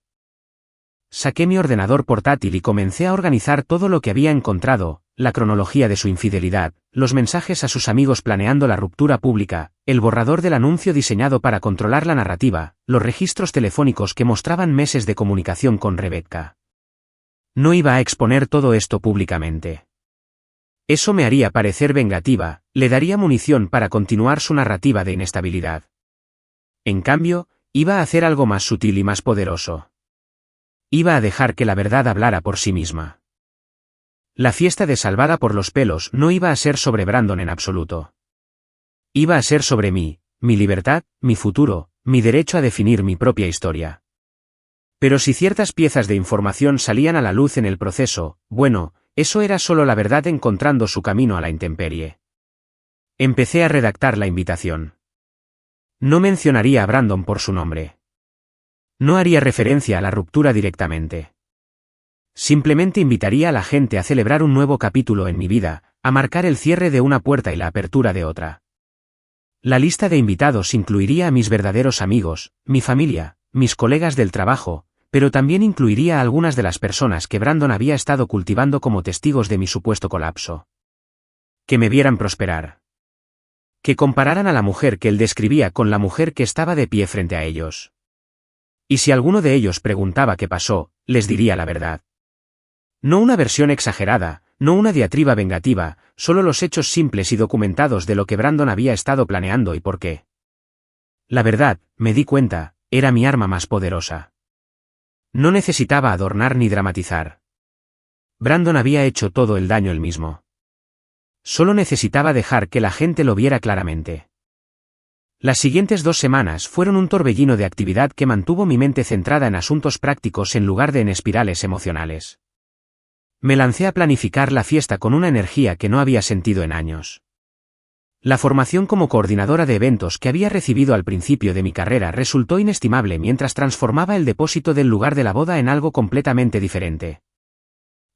Saqué mi ordenador portátil y comencé a organizar todo lo que había encontrado, la cronología de su infidelidad, los mensajes a sus amigos planeando la ruptura pública, el borrador del anuncio diseñado para controlar la narrativa, los registros telefónicos que mostraban meses de comunicación con Rebecca. No iba a exponer todo esto públicamente. Eso me haría parecer vengativa, le daría munición para continuar su narrativa de inestabilidad. En cambio, iba a hacer algo más sutil y más poderoso. Iba a dejar que la verdad hablara por sí misma. La fiesta de Salvada por los pelos no iba a ser sobre Brandon en absoluto. Iba a ser sobre mí, mi libertad, mi futuro, mi derecho a definir mi propia historia. Pero si ciertas piezas de información salían a la luz en el proceso, bueno, eso era solo la verdad encontrando su camino a la intemperie. Empecé a redactar la invitación. No mencionaría a Brandon por su nombre. No haría referencia a la ruptura directamente. Simplemente invitaría a la gente a celebrar un nuevo capítulo en mi vida, a marcar el cierre de una puerta y la apertura de otra. La lista de invitados incluiría a mis verdaderos amigos, mi familia, mis colegas del trabajo, pero también incluiría a algunas de las personas que Brandon había estado cultivando como testigos de mi supuesto colapso. Que me vieran prosperar. Que compararan a la mujer que él describía con la mujer que estaba de pie frente a ellos. Y si alguno de ellos preguntaba qué pasó, les diría la verdad. No una versión exagerada, no una diatriba vengativa, solo los hechos simples y documentados de lo que Brandon había estado planeando y por qué. La verdad, me di cuenta, era mi arma más poderosa. No necesitaba adornar ni dramatizar. Brandon había hecho todo el daño él mismo. Solo necesitaba dejar que la gente lo viera claramente. Las siguientes 2 semanas fueron un torbellino de actividad que mantuvo mi mente centrada en asuntos prácticos en lugar de en espirales emocionales. Me lancé a planificar la fiesta con una energía que no había sentido en años. La formación como coordinadora de eventos que había recibido al principio de mi carrera resultó inestimable mientras transformaba el depósito del lugar de la boda en algo completamente diferente.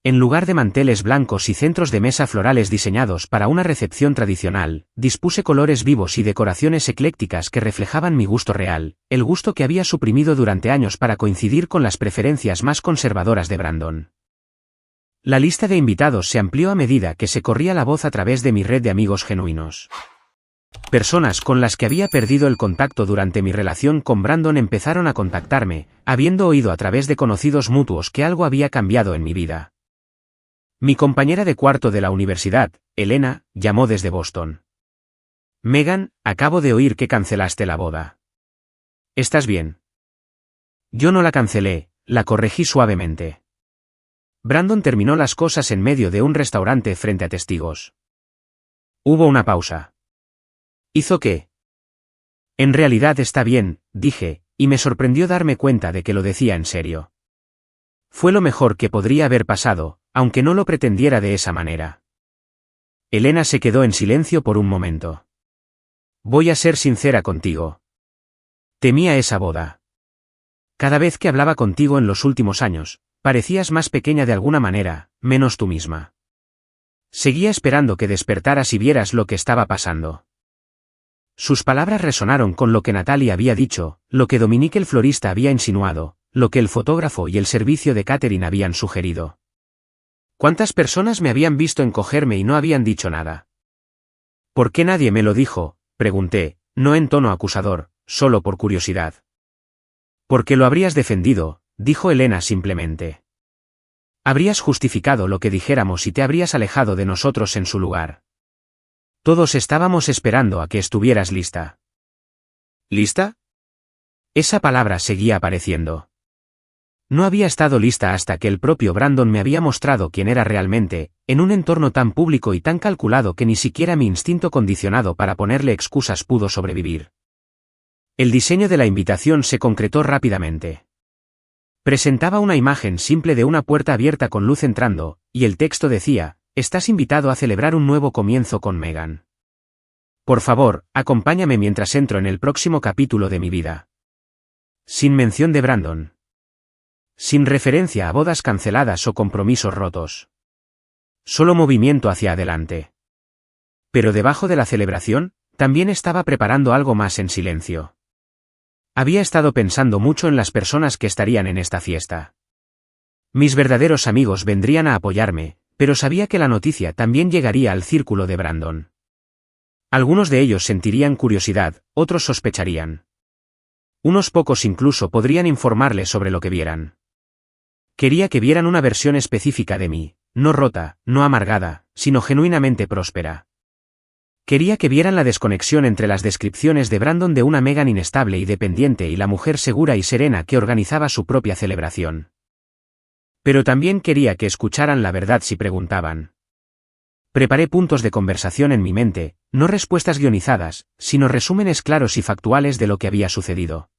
En lugar de manteles blancos y centros de mesa florales diseñados para una recepción tradicional, dispuse colores vivos y decoraciones eclécticas que reflejaban mi gusto real, el gusto que había suprimido durante años para coincidir con las preferencias más conservadoras de Brandon. La lista de invitados se amplió a medida que se corría la voz a través de mi red de amigos genuinos. Personas con las que había perdido el contacto durante mi relación con Brandon empezaron a contactarme, habiendo oído a través de conocidos mutuos que algo había cambiado en mi vida. Mi compañera de cuarto de la universidad, Elena, llamó desde Boston. Megan, acabo de oír que cancelaste la boda. ¿Estás bien? Yo no la cancelé, la corregí suavemente. Brandon terminó las cosas en medio de un restaurante frente a testigos. Hubo una pausa. ¿Hizo qué? En realidad está bien, dije, y me sorprendió darme cuenta de que lo decía en serio. Fue lo mejor que podría haber pasado, aunque no lo pretendiera de esa manera. Elena se quedó en silencio por un momento. Voy a ser sincera contigo. Temía esa boda. Cada vez que hablaba contigo en los últimos años, parecías más pequeña de alguna manera, menos tú misma. Seguía esperando que despertaras y vieras lo que estaba pasando. Sus palabras resonaron con lo que Natalie había dicho, lo que Dominique el florista había insinuado, lo que el fotógrafo y el servicio de catering habían sugerido. ¿Cuántas personas me habían visto encogerme y no habían dicho nada? ¿Por qué nadie me lo dijo?, pregunté, no en tono acusador, solo por curiosidad. Porque lo habrías defendido, dijo Elena simplemente. Habrías justificado lo que dijéramos y te habrías alejado de nosotros en su lugar. Todos estábamos esperando a que estuvieras lista. ¿Lista? Esa palabra seguía apareciendo. No había estado lista hasta que el propio Brandon me había mostrado quién era realmente, en un entorno tan público y tan calculado que ni siquiera mi instinto condicionado para ponerle excusas pudo sobrevivir. El diseño de la invitación se concretó rápidamente. Presentaba una imagen simple de una puerta abierta con luz entrando, y el texto decía, «Estás invitado a celebrar un nuevo comienzo con Megan. Por favor, acompáñame mientras entro en el próximo capítulo de mi vida». Sin mención de Brandon. Sin referencia a bodas canceladas o compromisos rotos. Solo movimiento hacia adelante. Pero debajo de la celebración, también estaba preparando algo más en silencio. Había estado pensando mucho en las personas que estarían en esta fiesta. Mis verdaderos amigos vendrían a apoyarme, pero sabía que la noticia también llegaría al círculo de Brandon. Algunos de ellos sentirían curiosidad, otros sospecharían. Unos pocos incluso podrían informarle sobre lo que vieran. Quería que vieran una versión específica de mí, no rota, no amargada, sino genuinamente próspera. Quería que vieran la desconexión entre las descripciones de Brandon de una Megan inestable y dependiente y la mujer segura y serena que organizaba su propia celebración. Pero también quería que escucharan la verdad si preguntaban. Preparé puntos de conversación en mi mente, no respuestas guionizadas, sino resúmenes claros y factuales de lo que había sucedido.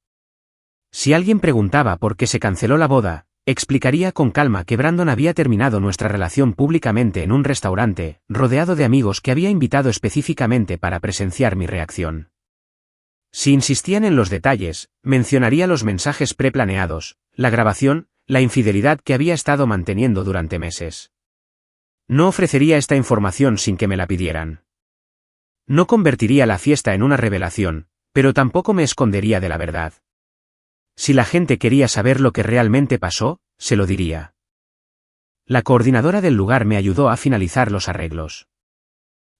Si alguien preguntaba por qué se canceló la boda, explicaría con calma que Brandon había terminado nuestra relación públicamente en un restaurante, rodeado de amigos que había invitado específicamente para presenciar mi reacción. Si insistían en los detalles, mencionaría los mensajes preplaneados, la grabación, la infidelidad que había estado manteniendo durante meses. No ofrecería esta información sin que me la pidieran. No convertiría la fiesta en una revelación, pero tampoco me escondería de la verdad. Si la gente quería saber lo que realmente pasó, se lo diría. La coordinadora del lugar me ayudó a finalizar los arreglos.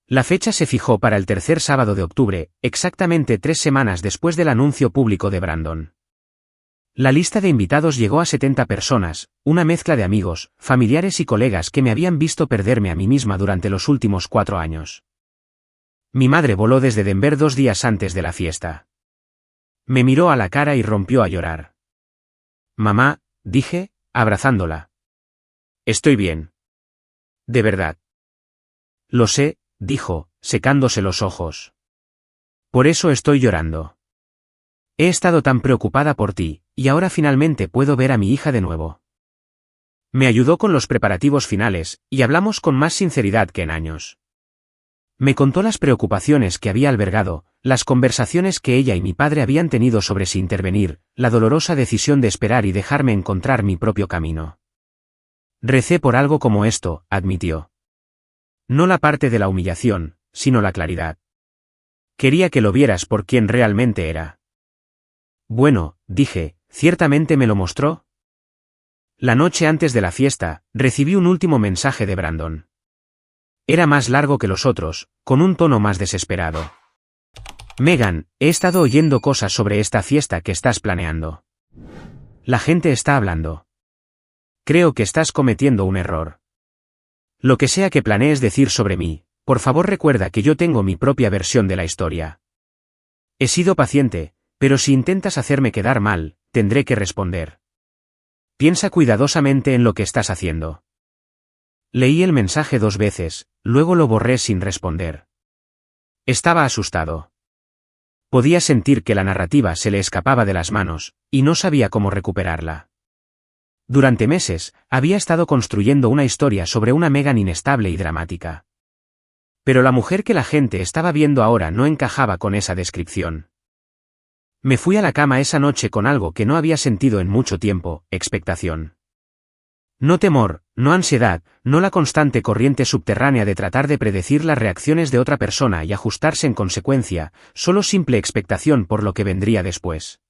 La fecha se fijó para el tercer sábado de octubre, exactamente 3 semanas después del anuncio público de Brandon. La lista de invitados llegó a 70 personas, una mezcla de amigos, familiares y colegas que me habían visto perderme a mí misma durante los últimos 4 años. Mi madre voló desde Denver 2 días antes de la fiesta. Me miró a la cara y rompió a llorar. «Mamá», dije, abrazándola. «Estoy bien. De verdad». «Lo sé», dijo, secándose los ojos. «Por eso estoy llorando. He estado tan preocupada por ti, y ahora finalmente puedo ver a mi hija de nuevo». Me ayudó con los preparativos finales, y hablamos con más sinceridad que en años. Me contó las preocupaciones que había albergado, las conversaciones que ella y mi padre habían tenido sobre si intervenir, la dolorosa decisión de esperar y dejarme encontrar mi propio camino. Recé por algo como esto, admitió. No la parte de la humillación, sino la claridad. Quería que lo vieras por quien realmente era. Bueno, dije, ¿ciertamente me lo mostró? La noche antes de la fiesta, recibí un último mensaje de Brandon. Era más largo que los otros, con un tono más desesperado. Megan, he estado oyendo cosas sobre esta fiesta que estás planeando. La gente está hablando. Creo que estás cometiendo un error. Lo que sea que planees decir sobre mí, por favor recuerda que yo tengo mi propia versión de la historia. He sido paciente, pero si intentas hacerme quedar mal, tendré que responder. Piensa cuidadosamente en lo que estás haciendo. Leí el mensaje 2 veces, luego lo borré sin responder. Estaba asustado. Podía sentir que la narrativa se le escapaba de las manos, y no sabía cómo recuperarla. Durante meses, había estado construyendo una historia sobre una Megan inestable y dramática. Pero la mujer que la gente estaba viendo ahora no encajaba con esa descripción. Me fui a la cama esa noche con algo que no había sentido en mucho tiempo, expectación. No temor, no ansiedad, no la constante corriente subterránea de tratar de predecir las reacciones de otra persona y ajustarse en consecuencia, solo simple expectación por lo que vendría después.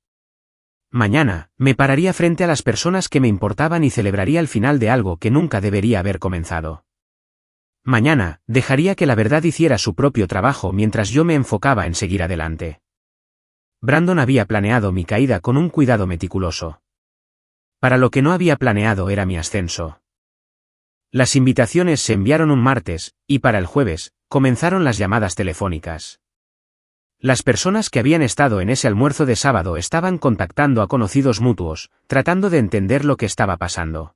Mañana, me pararía frente a las personas que me importaban y celebraría el final de algo que nunca debería haber comenzado. Mañana, dejaría que la verdad hiciera su propio trabajo mientras yo me enfocaba en seguir adelante. Brandon había planeado mi caída con un cuidado meticuloso. Para lo que no había planeado era mi ascenso. Las invitaciones se enviaron un martes, y para el jueves, comenzaron las llamadas telefónicas. Las personas que habían estado en ese almuerzo de sábado estaban contactando a conocidos mutuos, tratando de entender lo que estaba pasando.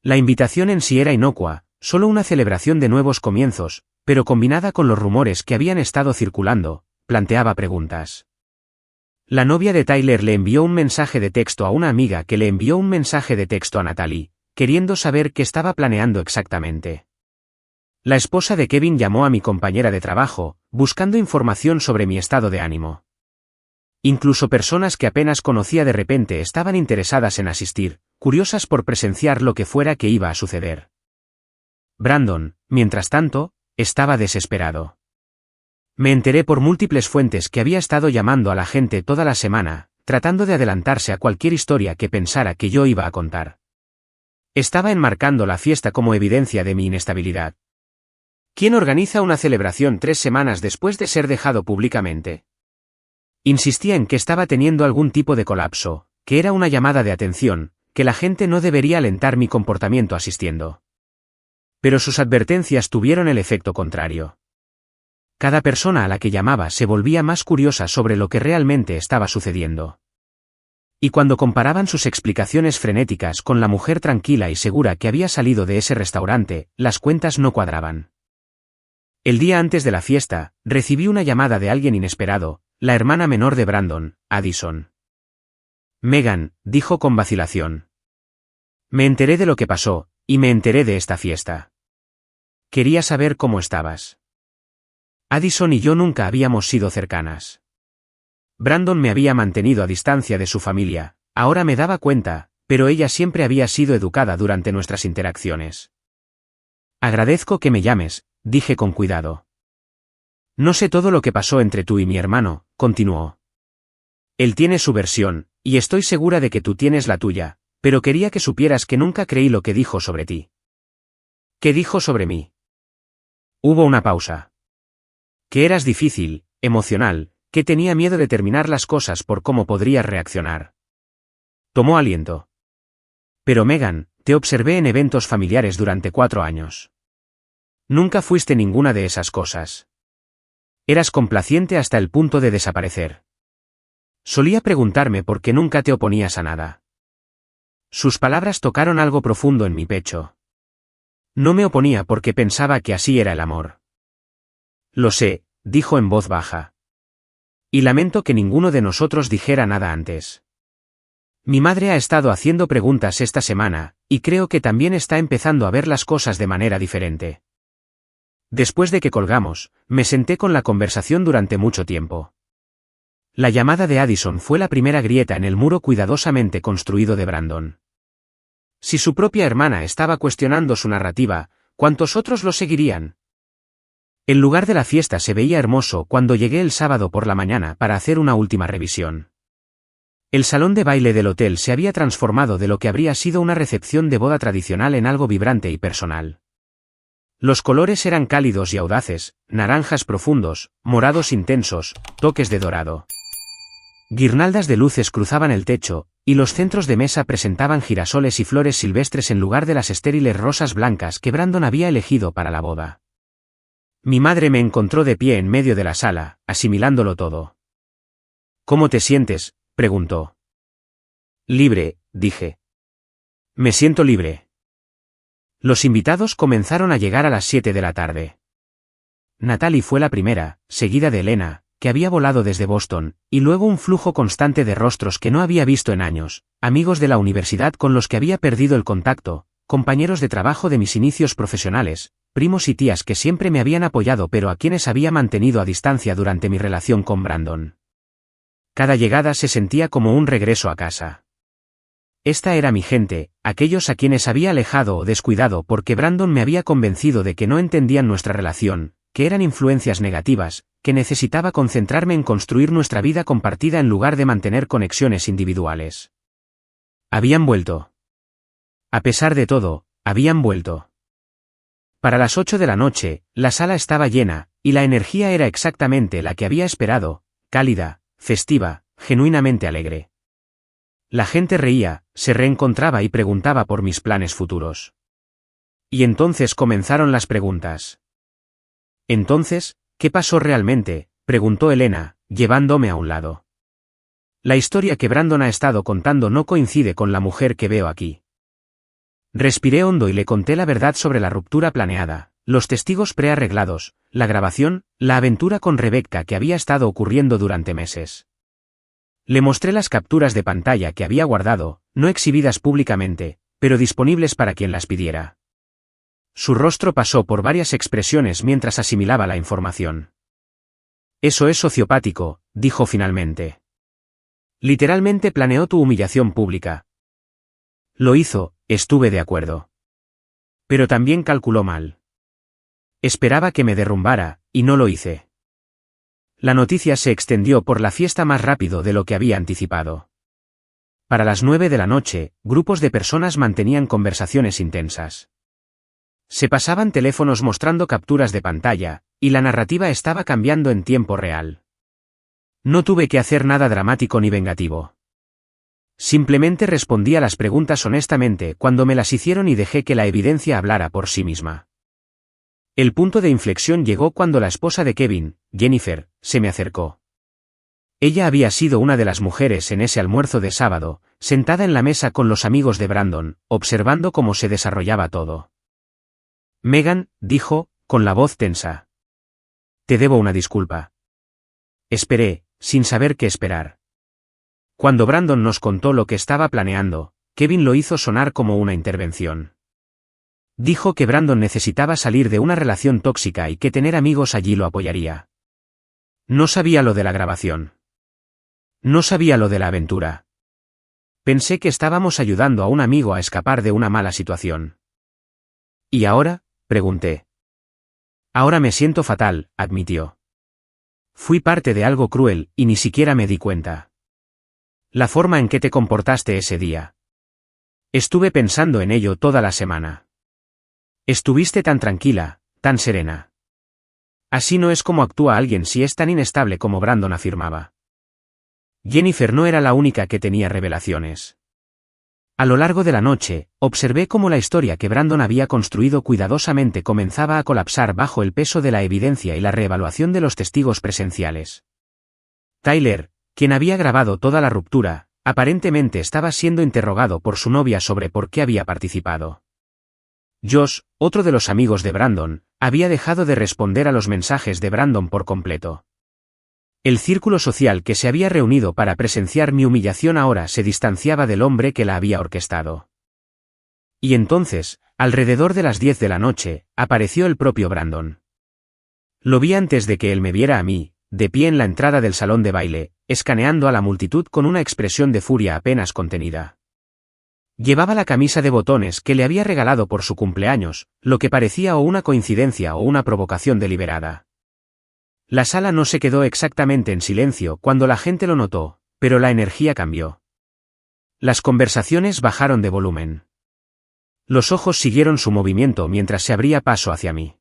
La invitación en sí era inocua, solo una celebración de nuevos comienzos, pero combinada con los rumores que habían estado circulando, planteaba preguntas. La novia de Tyler le envió un mensaje de texto a una amiga que le envió un mensaje de texto a Natalie, queriendo saber qué estaba planeando exactamente. La esposa de Kevin llamó a mi compañera de trabajo, buscando información sobre mi estado de ánimo. Incluso personas que apenas conocía de repente estaban interesadas en asistir, curiosas por presenciar lo que fuera que iba a suceder. Brandon, mientras tanto, estaba desesperado. Me enteré por múltiples fuentes que había estado llamando a la gente toda la semana, tratando de adelantarse a cualquier historia que pensara que yo iba a contar. Estaba enmarcando la fiesta como evidencia de mi inestabilidad. ¿Quién organiza una celebración 3 semanas después de ser dejado públicamente? Insistía en que estaba teniendo algún tipo de colapso, que era una llamada de atención, que la gente no debería alentar mi comportamiento asistiendo. Pero sus advertencias tuvieron el efecto contrario. Cada persona a la que llamaba se volvía más curiosa sobre lo que realmente estaba sucediendo. Y cuando comparaban sus explicaciones frenéticas con la mujer tranquila y segura que había salido de ese restaurante, las cuentas no cuadraban. El día antes de la fiesta, recibí una llamada de alguien inesperado, la hermana menor de Brandon, Addison. Megan, dijo con vacilación. Me enteré de lo que pasó, y me enteré de esta fiesta. Quería saber cómo estabas. Addison y yo nunca habíamos sido cercanas. Brandon me había mantenido a distancia de su familia, ahora me daba cuenta, pero ella siempre había sido educada durante nuestras interacciones. Agradezco que me llames, dije con cuidado. No sé todo lo que pasó entre tú y mi hermano, continuó. Él tiene su versión, y estoy segura de que tú tienes la tuya, pero quería que supieras que nunca creí lo que dijo sobre ti. ¿Qué dijo sobre mí? Hubo una pausa. Que eras difícil, emocional, que tenía miedo de terminar las cosas por cómo podrías reaccionar. Tomó aliento. Pero Megan, te observé en eventos familiares durante 4 años. Nunca fuiste ninguna de esas cosas. Eras complaciente hasta el punto de desaparecer. Solía preguntarme por qué nunca te oponías a nada. Sus palabras tocaron algo profundo en mi pecho. No me oponía porque pensaba que así era el amor. Lo sé, dijo en voz baja. Y lamento que ninguno de nosotros dijera nada antes. Mi madre ha estado haciendo preguntas esta semana, y creo que también está empezando a ver las cosas de manera diferente. Después de que colgamos, me senté con la conversación durante mucho tiempo. La llamada de Addison fue la primera grieta en el muro cuidadosamente construido de Brandon. Si su propia hermana estaba cuestionando su narrativa, ¿cuántos otros lo seguirían? El lugar de la fiesta se veía hermoso cuando llegué el sábado por la mañana para hacer una última revisión. El salón de baile del hotel se había transformado de lo que habría sido una recepción de boda tradicional en algo vibrante y personal. Los colores eran cálidos y audaces, naranjas profundos, morados intensos, toques de dorado. Guirnaldas de luces cruzaban el techo, y los centros de mesa presentaban girasoles y flores silvestres en lugar de las estériles rosas blancas que Brandon había elegido para la boda. Mi madre me encontró de pie en medio de la sala, asimilándolo todo. ¿Cómo te sientes?, preguntó. Libre, dije. Me siento libre. Los invitados comenzaron a llegar a las 7 de la tarde. Natalie fue la primera, seguida de Elena, que había volado desde Boston, y luego un flujo constante de rostros que no había visto en años, amigos de la universidad con los que había perdido el contacto, compañeros de trabajo de mis inicios profesionales, primos y tías que siempre me habían apoyado pero a quienes había mantenido a distancia durante mi relación con Brandon. Cada llegada se sentía como un regreso a casa. Esta era mi gente, aquellos a quienes había alejado o descuidado porque Brandon me había convencido de que no entendían nuestra relación, que eran influencias negativas, que necesitaba concentrarme en construir nuestra vida compartida en lugar de mantener conexiones individuales. Habían vuelto. A pesar de todo, habían vuelto. Para las 8 de la noche, la sala estaba llena, y la energía era exactamente la que había esperado, cálida, festiva, genuinamente alegre. La gente reía, se reencontraba y preguntaba por mis planes futuros. Y entonces comenzaron las preguntas. Entonces, ¿qué pasó realmente?, preguntó Elena, llevándome a un lado. La historia que Brandon ha estado contando no coincide con la mujer que veo aquí. Respiré hondo y le conté la verdad sobre la ruptura planeada, los testigos prearreglados, la grabación, la aventura con Rebecca que había estado ocurriendo durante meses. Le mostré las capturas de pantalla que había guardado, no exhibidas públicamente, pero disponibles para quien las pidiera. Su rostro pasó por varias expresiones mientras asimilaba la información. Eso es sociopático, dijo finalmente. Literalmente planeó tu humillación pública. Lo hizo, estuve de acuerdo. Pero también calculó mal. Esperaba que me derrumbara, y no lo hice. La noticia se extendió por la fiesta más rápido de lo que había anticipado. Para las 9 de la noche, grupos de personas mantenían conversaciones intensas. Se pasaban teléfonos mostrando capturas de pantalla, y la narrativa estaba cambiando en tiempo real. No tuve que hacer nada dramático ni vengativo. Simplemente respondí a las preguntas honestamente cuando me las hicieron y dejé que la evidencia hablara por sí misma. El punto de inflexión llegó cuando la esposa de Kevin, Jennifer, se me acercó. Ella había sido una de las mujeres en ese almuerzo de sábado, sentada en la mesa con los amigos de Brandon, observando cómo se desarrollaba todo. Megan, dijo, con la voz tensa. Te debo una disculpa. Esperé, sin saber qué esperar. Cuando Brandon nos contó lo que estaba planeando, Kevin lo hizo sonar como una intervención. Dijo que Brandon necesitaba salir de una relación tóxica y que tener amigos allí lo apoyaría. No sabía lo de la grabación. No sabía lo de la aventura. Pensé que estábamos ayudando a un amigo a escapar de una mala situación. ¿Y ahora?, pregunté. Ahora me siento fatal, admitió. Fui parte de algo cruel, y ni siquiera me di cuenta. La forma en que te comportaste ese día. Estuve pensando en ello toda la semana. Estuviste tan tranquila, tan serena. Así no es como actúa alguien si es tan inestable como Brandon afirmaba. Jennifer no era la única que tenía revelaciones. A lo largo de la noche, observé cómo la historia que Brandon había construido cuidadosamente comenzaba a colapsar bajo el peso de la evidencia y la reevaluación de los testigos presenciales. Tyler, quien había grabado toda la ruptura, aparentemente estaba siendo interrogado por su novia sobre por qué había participado. Josh, otro de los amigos de Brandon, había dejado de responder a los mensajes de Brandon por completo. El círculo social que se había reunido para presenciar mi humillación ahora se distanciaba del hombre que la había orquestado. Y entonces, alrededor de las 10 de la noche, apareció el propio Brandon. Lo vi antes de que él me viera a mí, de pie en la entrada del salón de baile, escaneando a la multitud con una expresión de furia apenas contenida. Llevaba la camisa de botones que le había regalado por su cumpleaños, lo que parecía o una coincidencia o una provocación deliberada. La sala no se quedó exactamente en silencio cuando la gente lo notó, pero la energía cambió. Las conversaciones bajaron de volumen. Los ojos siguieron su movimiento mientras se abría paso hacia mí.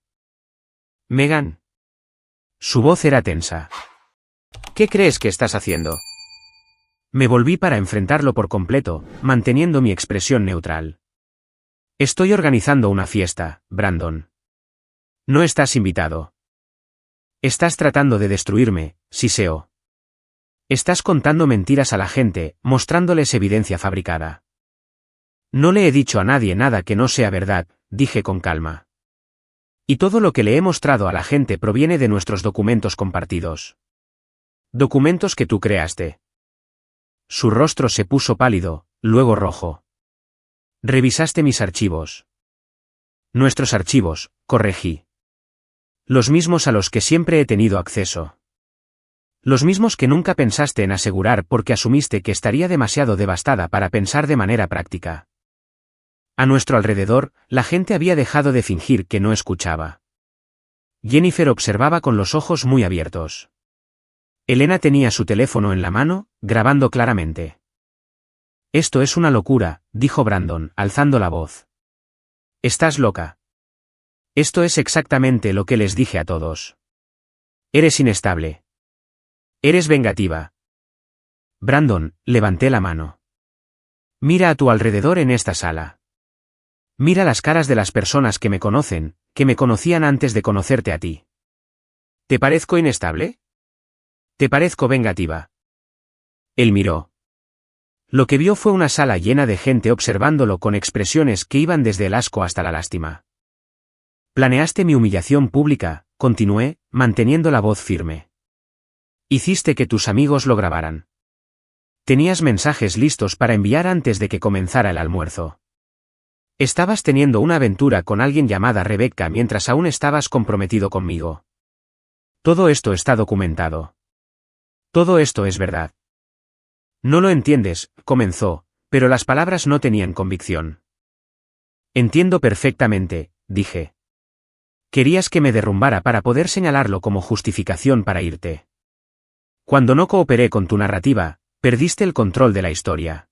«Megan». Su voz era tensa. «¿Qué crees que estás haciendo?» Me volví para enfrentarlo por completo, manteniendo mi expresión neutral. «Estoy organizando una fiesta, Brandon. No estás invitado. Estás tratando de destruirme, siseo. Estás contando mentiras a la gente, mostrándoles evidencia fabricada». «No le he dicho a nadie nada que no sea verdad», dije con calma. «Y todo lo que le he mostrado a la gente proviene de nuestros documentos compartidos. Documentos que tú creaste». Su rostro se puso pálido, luego rojo. «Revisaste mis archivos». «Nuestros archivos», corregí. «Los mismos a los que siempre he tenido acceso. Los mismos que nunca pensaste en asegurar porque asumiste que estaría demasiado devastada para pensar de manera práctica». A nuestro alrededor, la gente había dejado de fingir que no escuchaba. Jennifer observaba con los ojos muy abiertos. Elena tenía su teléfono en la mano, grabando claramente. «Esto es una locura», dijo Brandon, alzando la voz. «Estás loca. Esto es exactamente lo que les dije a todos. Eres inestable. Eres vengativa». «Brandon», levanté la mano. «Mira a tu alrededor en esta sala. Mira las caras de las personas que me conocen, que me conocían antes de conocerte a ti. ¿Te parezco inestable? ¿Te parezco vengativa?» Él miró. Lo que vio fue una sala llena de gente observándolo con expresiones que iban desde el asco hasta la lástima. «Planeaste mi humillación pública», continué, manteniendo la voz firme. «Hiciste que tus amigos lo grabaran. Tenías mensajes listos para enviar antes de que comenzara el almuerzo. Estabas teniendo una aventura con alguien llamada Rebecca mientras aún estabas comprometido conmigo. Todo esto está documentado. Todo esto es verdad». «No lo entiendes», comenzó, pero las palabras no tenían convicción. «Entiendo perfectamente», dije. «Querías que me derrumbara para poder señalarlo como justificación para irte. Cuando no cooperé con tu narrativa, perdiste el control de la historia.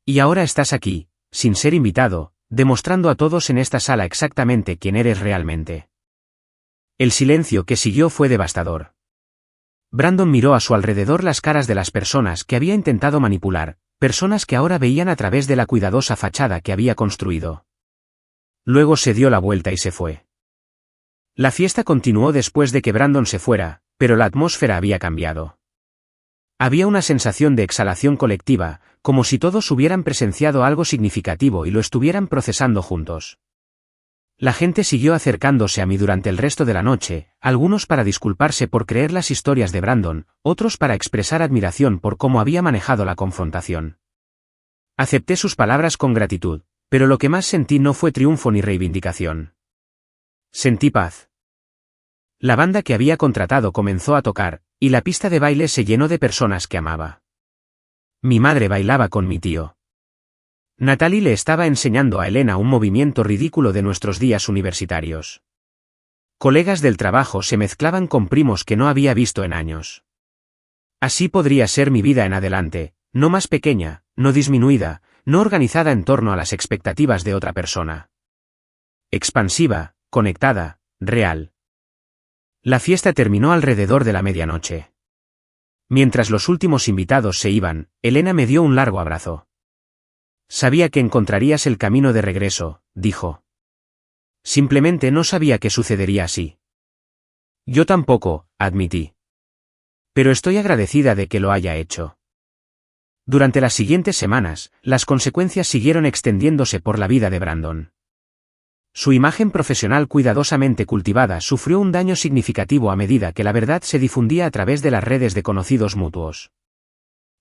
Y ahora estás aquí, sin ser invitado, demostrando a todos en esta sala exactamente quién eres realmente». El silencio que siguió fue devastador. Brandon miró a su alrededor las caras de las personas que había intentado manipular, personas que ahora veían a través de la cuidadosa fachada que había construido. Luego se dio la vuelta y se fue. La fiesta continuó después de que Brandon se fuera, pero la atmósfera había cambiado. Había una sensación de exhalación colectiva, como si todos hubieran presenciado algo significativo y lo estuvieran procesando juntos. La gente siguió acercándose a mí durante el resto de la noche, algunos para disculparse por creer las historias de Brandon, otros para expresar admiración por cómo había manejado la confrontación. Acepté sus palabras con gratitud, pero lo que más sentí no fue triunfo ni reivindicación. Sentí paz. La banda que había contratado comenzó a tocar, y la pista de baile se llenó de personas que amaba. Mi madre bailaba con mi tío. Natalie le estaba enseñando a Elena un movimiento ridículo de nuestros días universitarios. Colegas del trabajo se mezclaban con primos que no había visto en años. Así podría ser mi vida en adelante, no más pequeña, no disminuida, no organizada en torno a las expectativas de otra persona. Expansiva, conectada, real. La fiesta terminó alrededor de la medianoche. Mientras los últimos invitados se iban, Elena me dio un largo abrazo. «Sabía que encontrarías el camino de regreso», dijo. «Simplemente no sabía que sucedería así». «Yo tampoco», admití. «Pero estoy agradecida de que lo haya hecho». Durante las siguientes semanas, las consecuencias siguieron extendiéndose por la vida de Brandon. Su imagen profesional cuidadosamente cultivada sufrió un daño significativo a medida que la verdad se difundía a través de las redes de conocidos mutuos.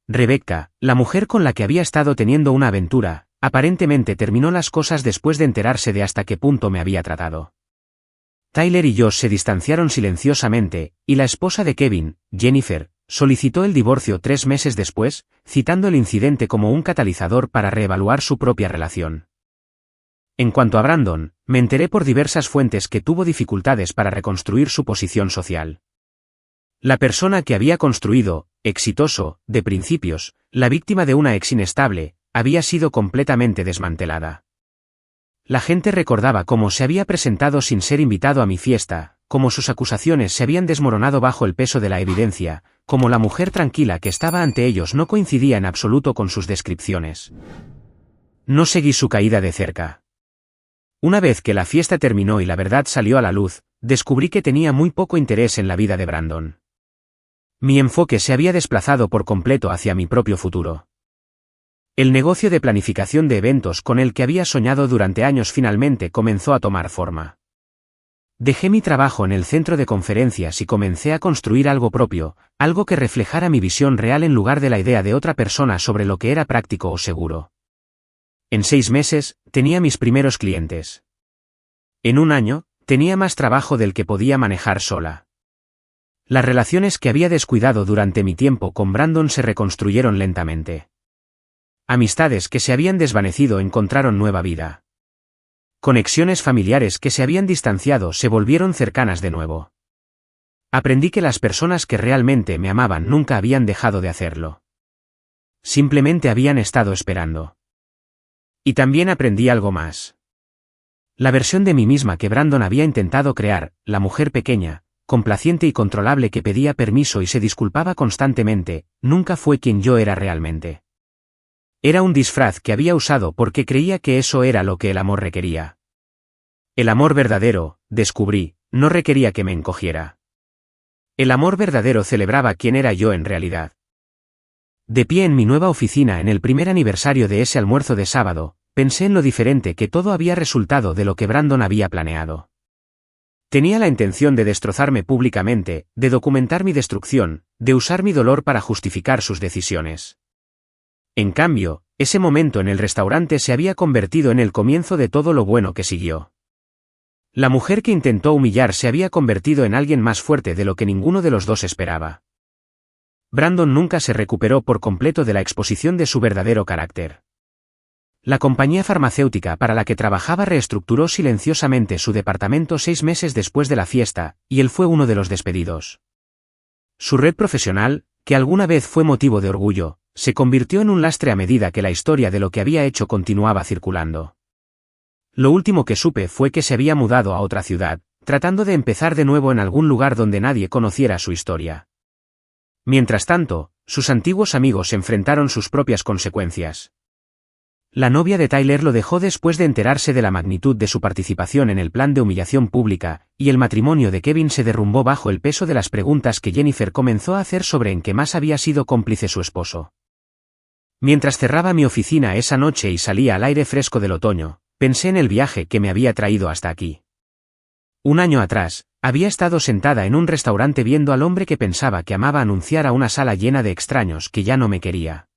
Rebecca, la mujer con la que había estado teniendo una aventura, aparentemente terminó las cosas después de enterarse de hasta qué punto me había tratado. Tyler y Josh se distanciaron silenciosamente, y la esposa de Kevin, Jennifer, solicitó el divorcio 3 meses después, citando el incidente como un catalizador para reevaluar su propia relación. En cuanto a Brandon, me enteré por diversas fuentes que tuvo dificultades para reconstruir su posición social. La persona que había construido, exitoso, de principios, la víctima de una ex inestable, había sido completamente desmantelada. La gente recordaba cómo se había presentado sin ser invitado a mi fiesta, cómo sus acusaciones se habían desmoronado bajo el peso de la evidencia, cómo la mujer tranquila que estaba ante ellos no coincidía en absoluto con sus descripciones. No seguí su caída de cerca. Una vez que la fiesta terminó y la verdad salió a la luz, descubrí que tenía muy poco interés en la vida de Brandon. Mi enfoque se había desplazado por completo hacia mi propio futuro. El negocio de planificación de eventos con el que había soñado durante años finalmente comenzó a tomar forma. Dejé mi trabajo en el centro de conferencias y comencé a construir algo propio, algo que reflejara mi visión real en lugar de la idea de otra persona sobre lo que era práctico o seguro. En 6 meses, tenía mis primeros clientes. En 1 año, tenía más trabajo del que podía manejar sola. Las relaciones que había descuidado durante mi tiempo con Brandon se reconstruyeron lentamente. Amistades que se habían desvanecido encontraron nueva vida. Conexiones familiares que se habían distanciado se volvieron cercanas de nuevo. Aprendí que las personas que realmente me amaban nunca habían dejado de hacerlo. Simplemente habían estado esperando. Y también aprendí algo más. La versión de mí misma que Brandon había intentado crear, la mujer pequeña, complaciente y controlable que pedía permiso y se disculpaba constantemente, nunca fue quien yo era realmente. Era un disfraz que había usado porque creía que eso era lo que el amor requería. El amor verdadero, descubrí, no requería que me encogiera. El amor verdadero celebraba quién era yo en realidad. De pie en mi nueva oficina en el primer aniversario de ese almuerzo de sábado, pensé en lo diferente que todo había resultado de lo que Brandon había planeado. Tenía la intención de destrozarme públicamente, de documentar mi destrucción, de usar mi dolor para justificar sus decisiones. En cambio, ese momento en el restaurante se había convertido en el comienzo de todo lo bueno que siguió. La mujer que intentó humillar se había convertido en alguien más fuerte de lo que ninguno de los dos esperaba. Brandon nunca se recuperó por completo de la exposición de su verdadero carácter. La compañía farmacéutica para la que trabajaba reestructuró silenciosamente su departamento 6 meses después de la fiesta, y él fue uno de los despedidos. Su red profesional, que alguna vez fue motivo de orgullo, se convirtió en un lastre a medida que la historia de lo que había hecho continuaba circulando. Lo último que supe fue que se había mudado a otra ciudad, tratando de empezar de nuevo en algún lugar donde nadie conociera su historia. Mientras tanto, sus antiguos amigos enfrentaron sus propias consecuencias. La novia de Tyler lo dejó después de enterarse de la magnitud de su participación en el plan de humillación pública, y el matrimonio de Kevin se derrumbó bajo el peso de las preguntas que Jennifer comenzó a hacer sobre en qué más había sido cómplice su esposo. Mientras cerraba mi oficina esa noche y salía al aire fresco del otoño, pensé en el viaje que me había traído hasta aquí. 1 año atrás, había estado sentada en un restaurante viendo al hombre que pensaba que amaba anunciar a una sala llena de extraños que ya no me quería.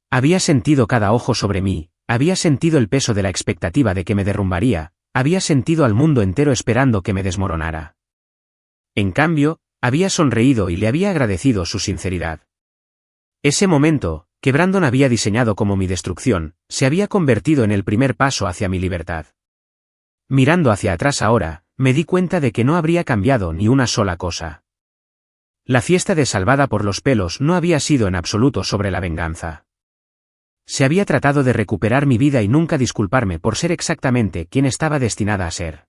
Había sentido cada ojo sobre mí, había sentido el peso de la expectativa de que me derrumbaría, había sentido al mundo entero esperando que me desmoronara. En cambio, había sonreído y le había agradecido su sinceridad. Ese momento, que Brandon había diseñado como mi destrucción, se había convertido en el primer paso hacia mi libertad. Mirando hacia atrás ahora, me di cuenta de que no habría cambiado ni una sola cosa. La fiesta de Salvada por los pelos no había sido en absoluto sobre la venganza. Se había tratado de recuperar mi vida y nunca disculparme por ser exactamente quien estaba destinada a ser.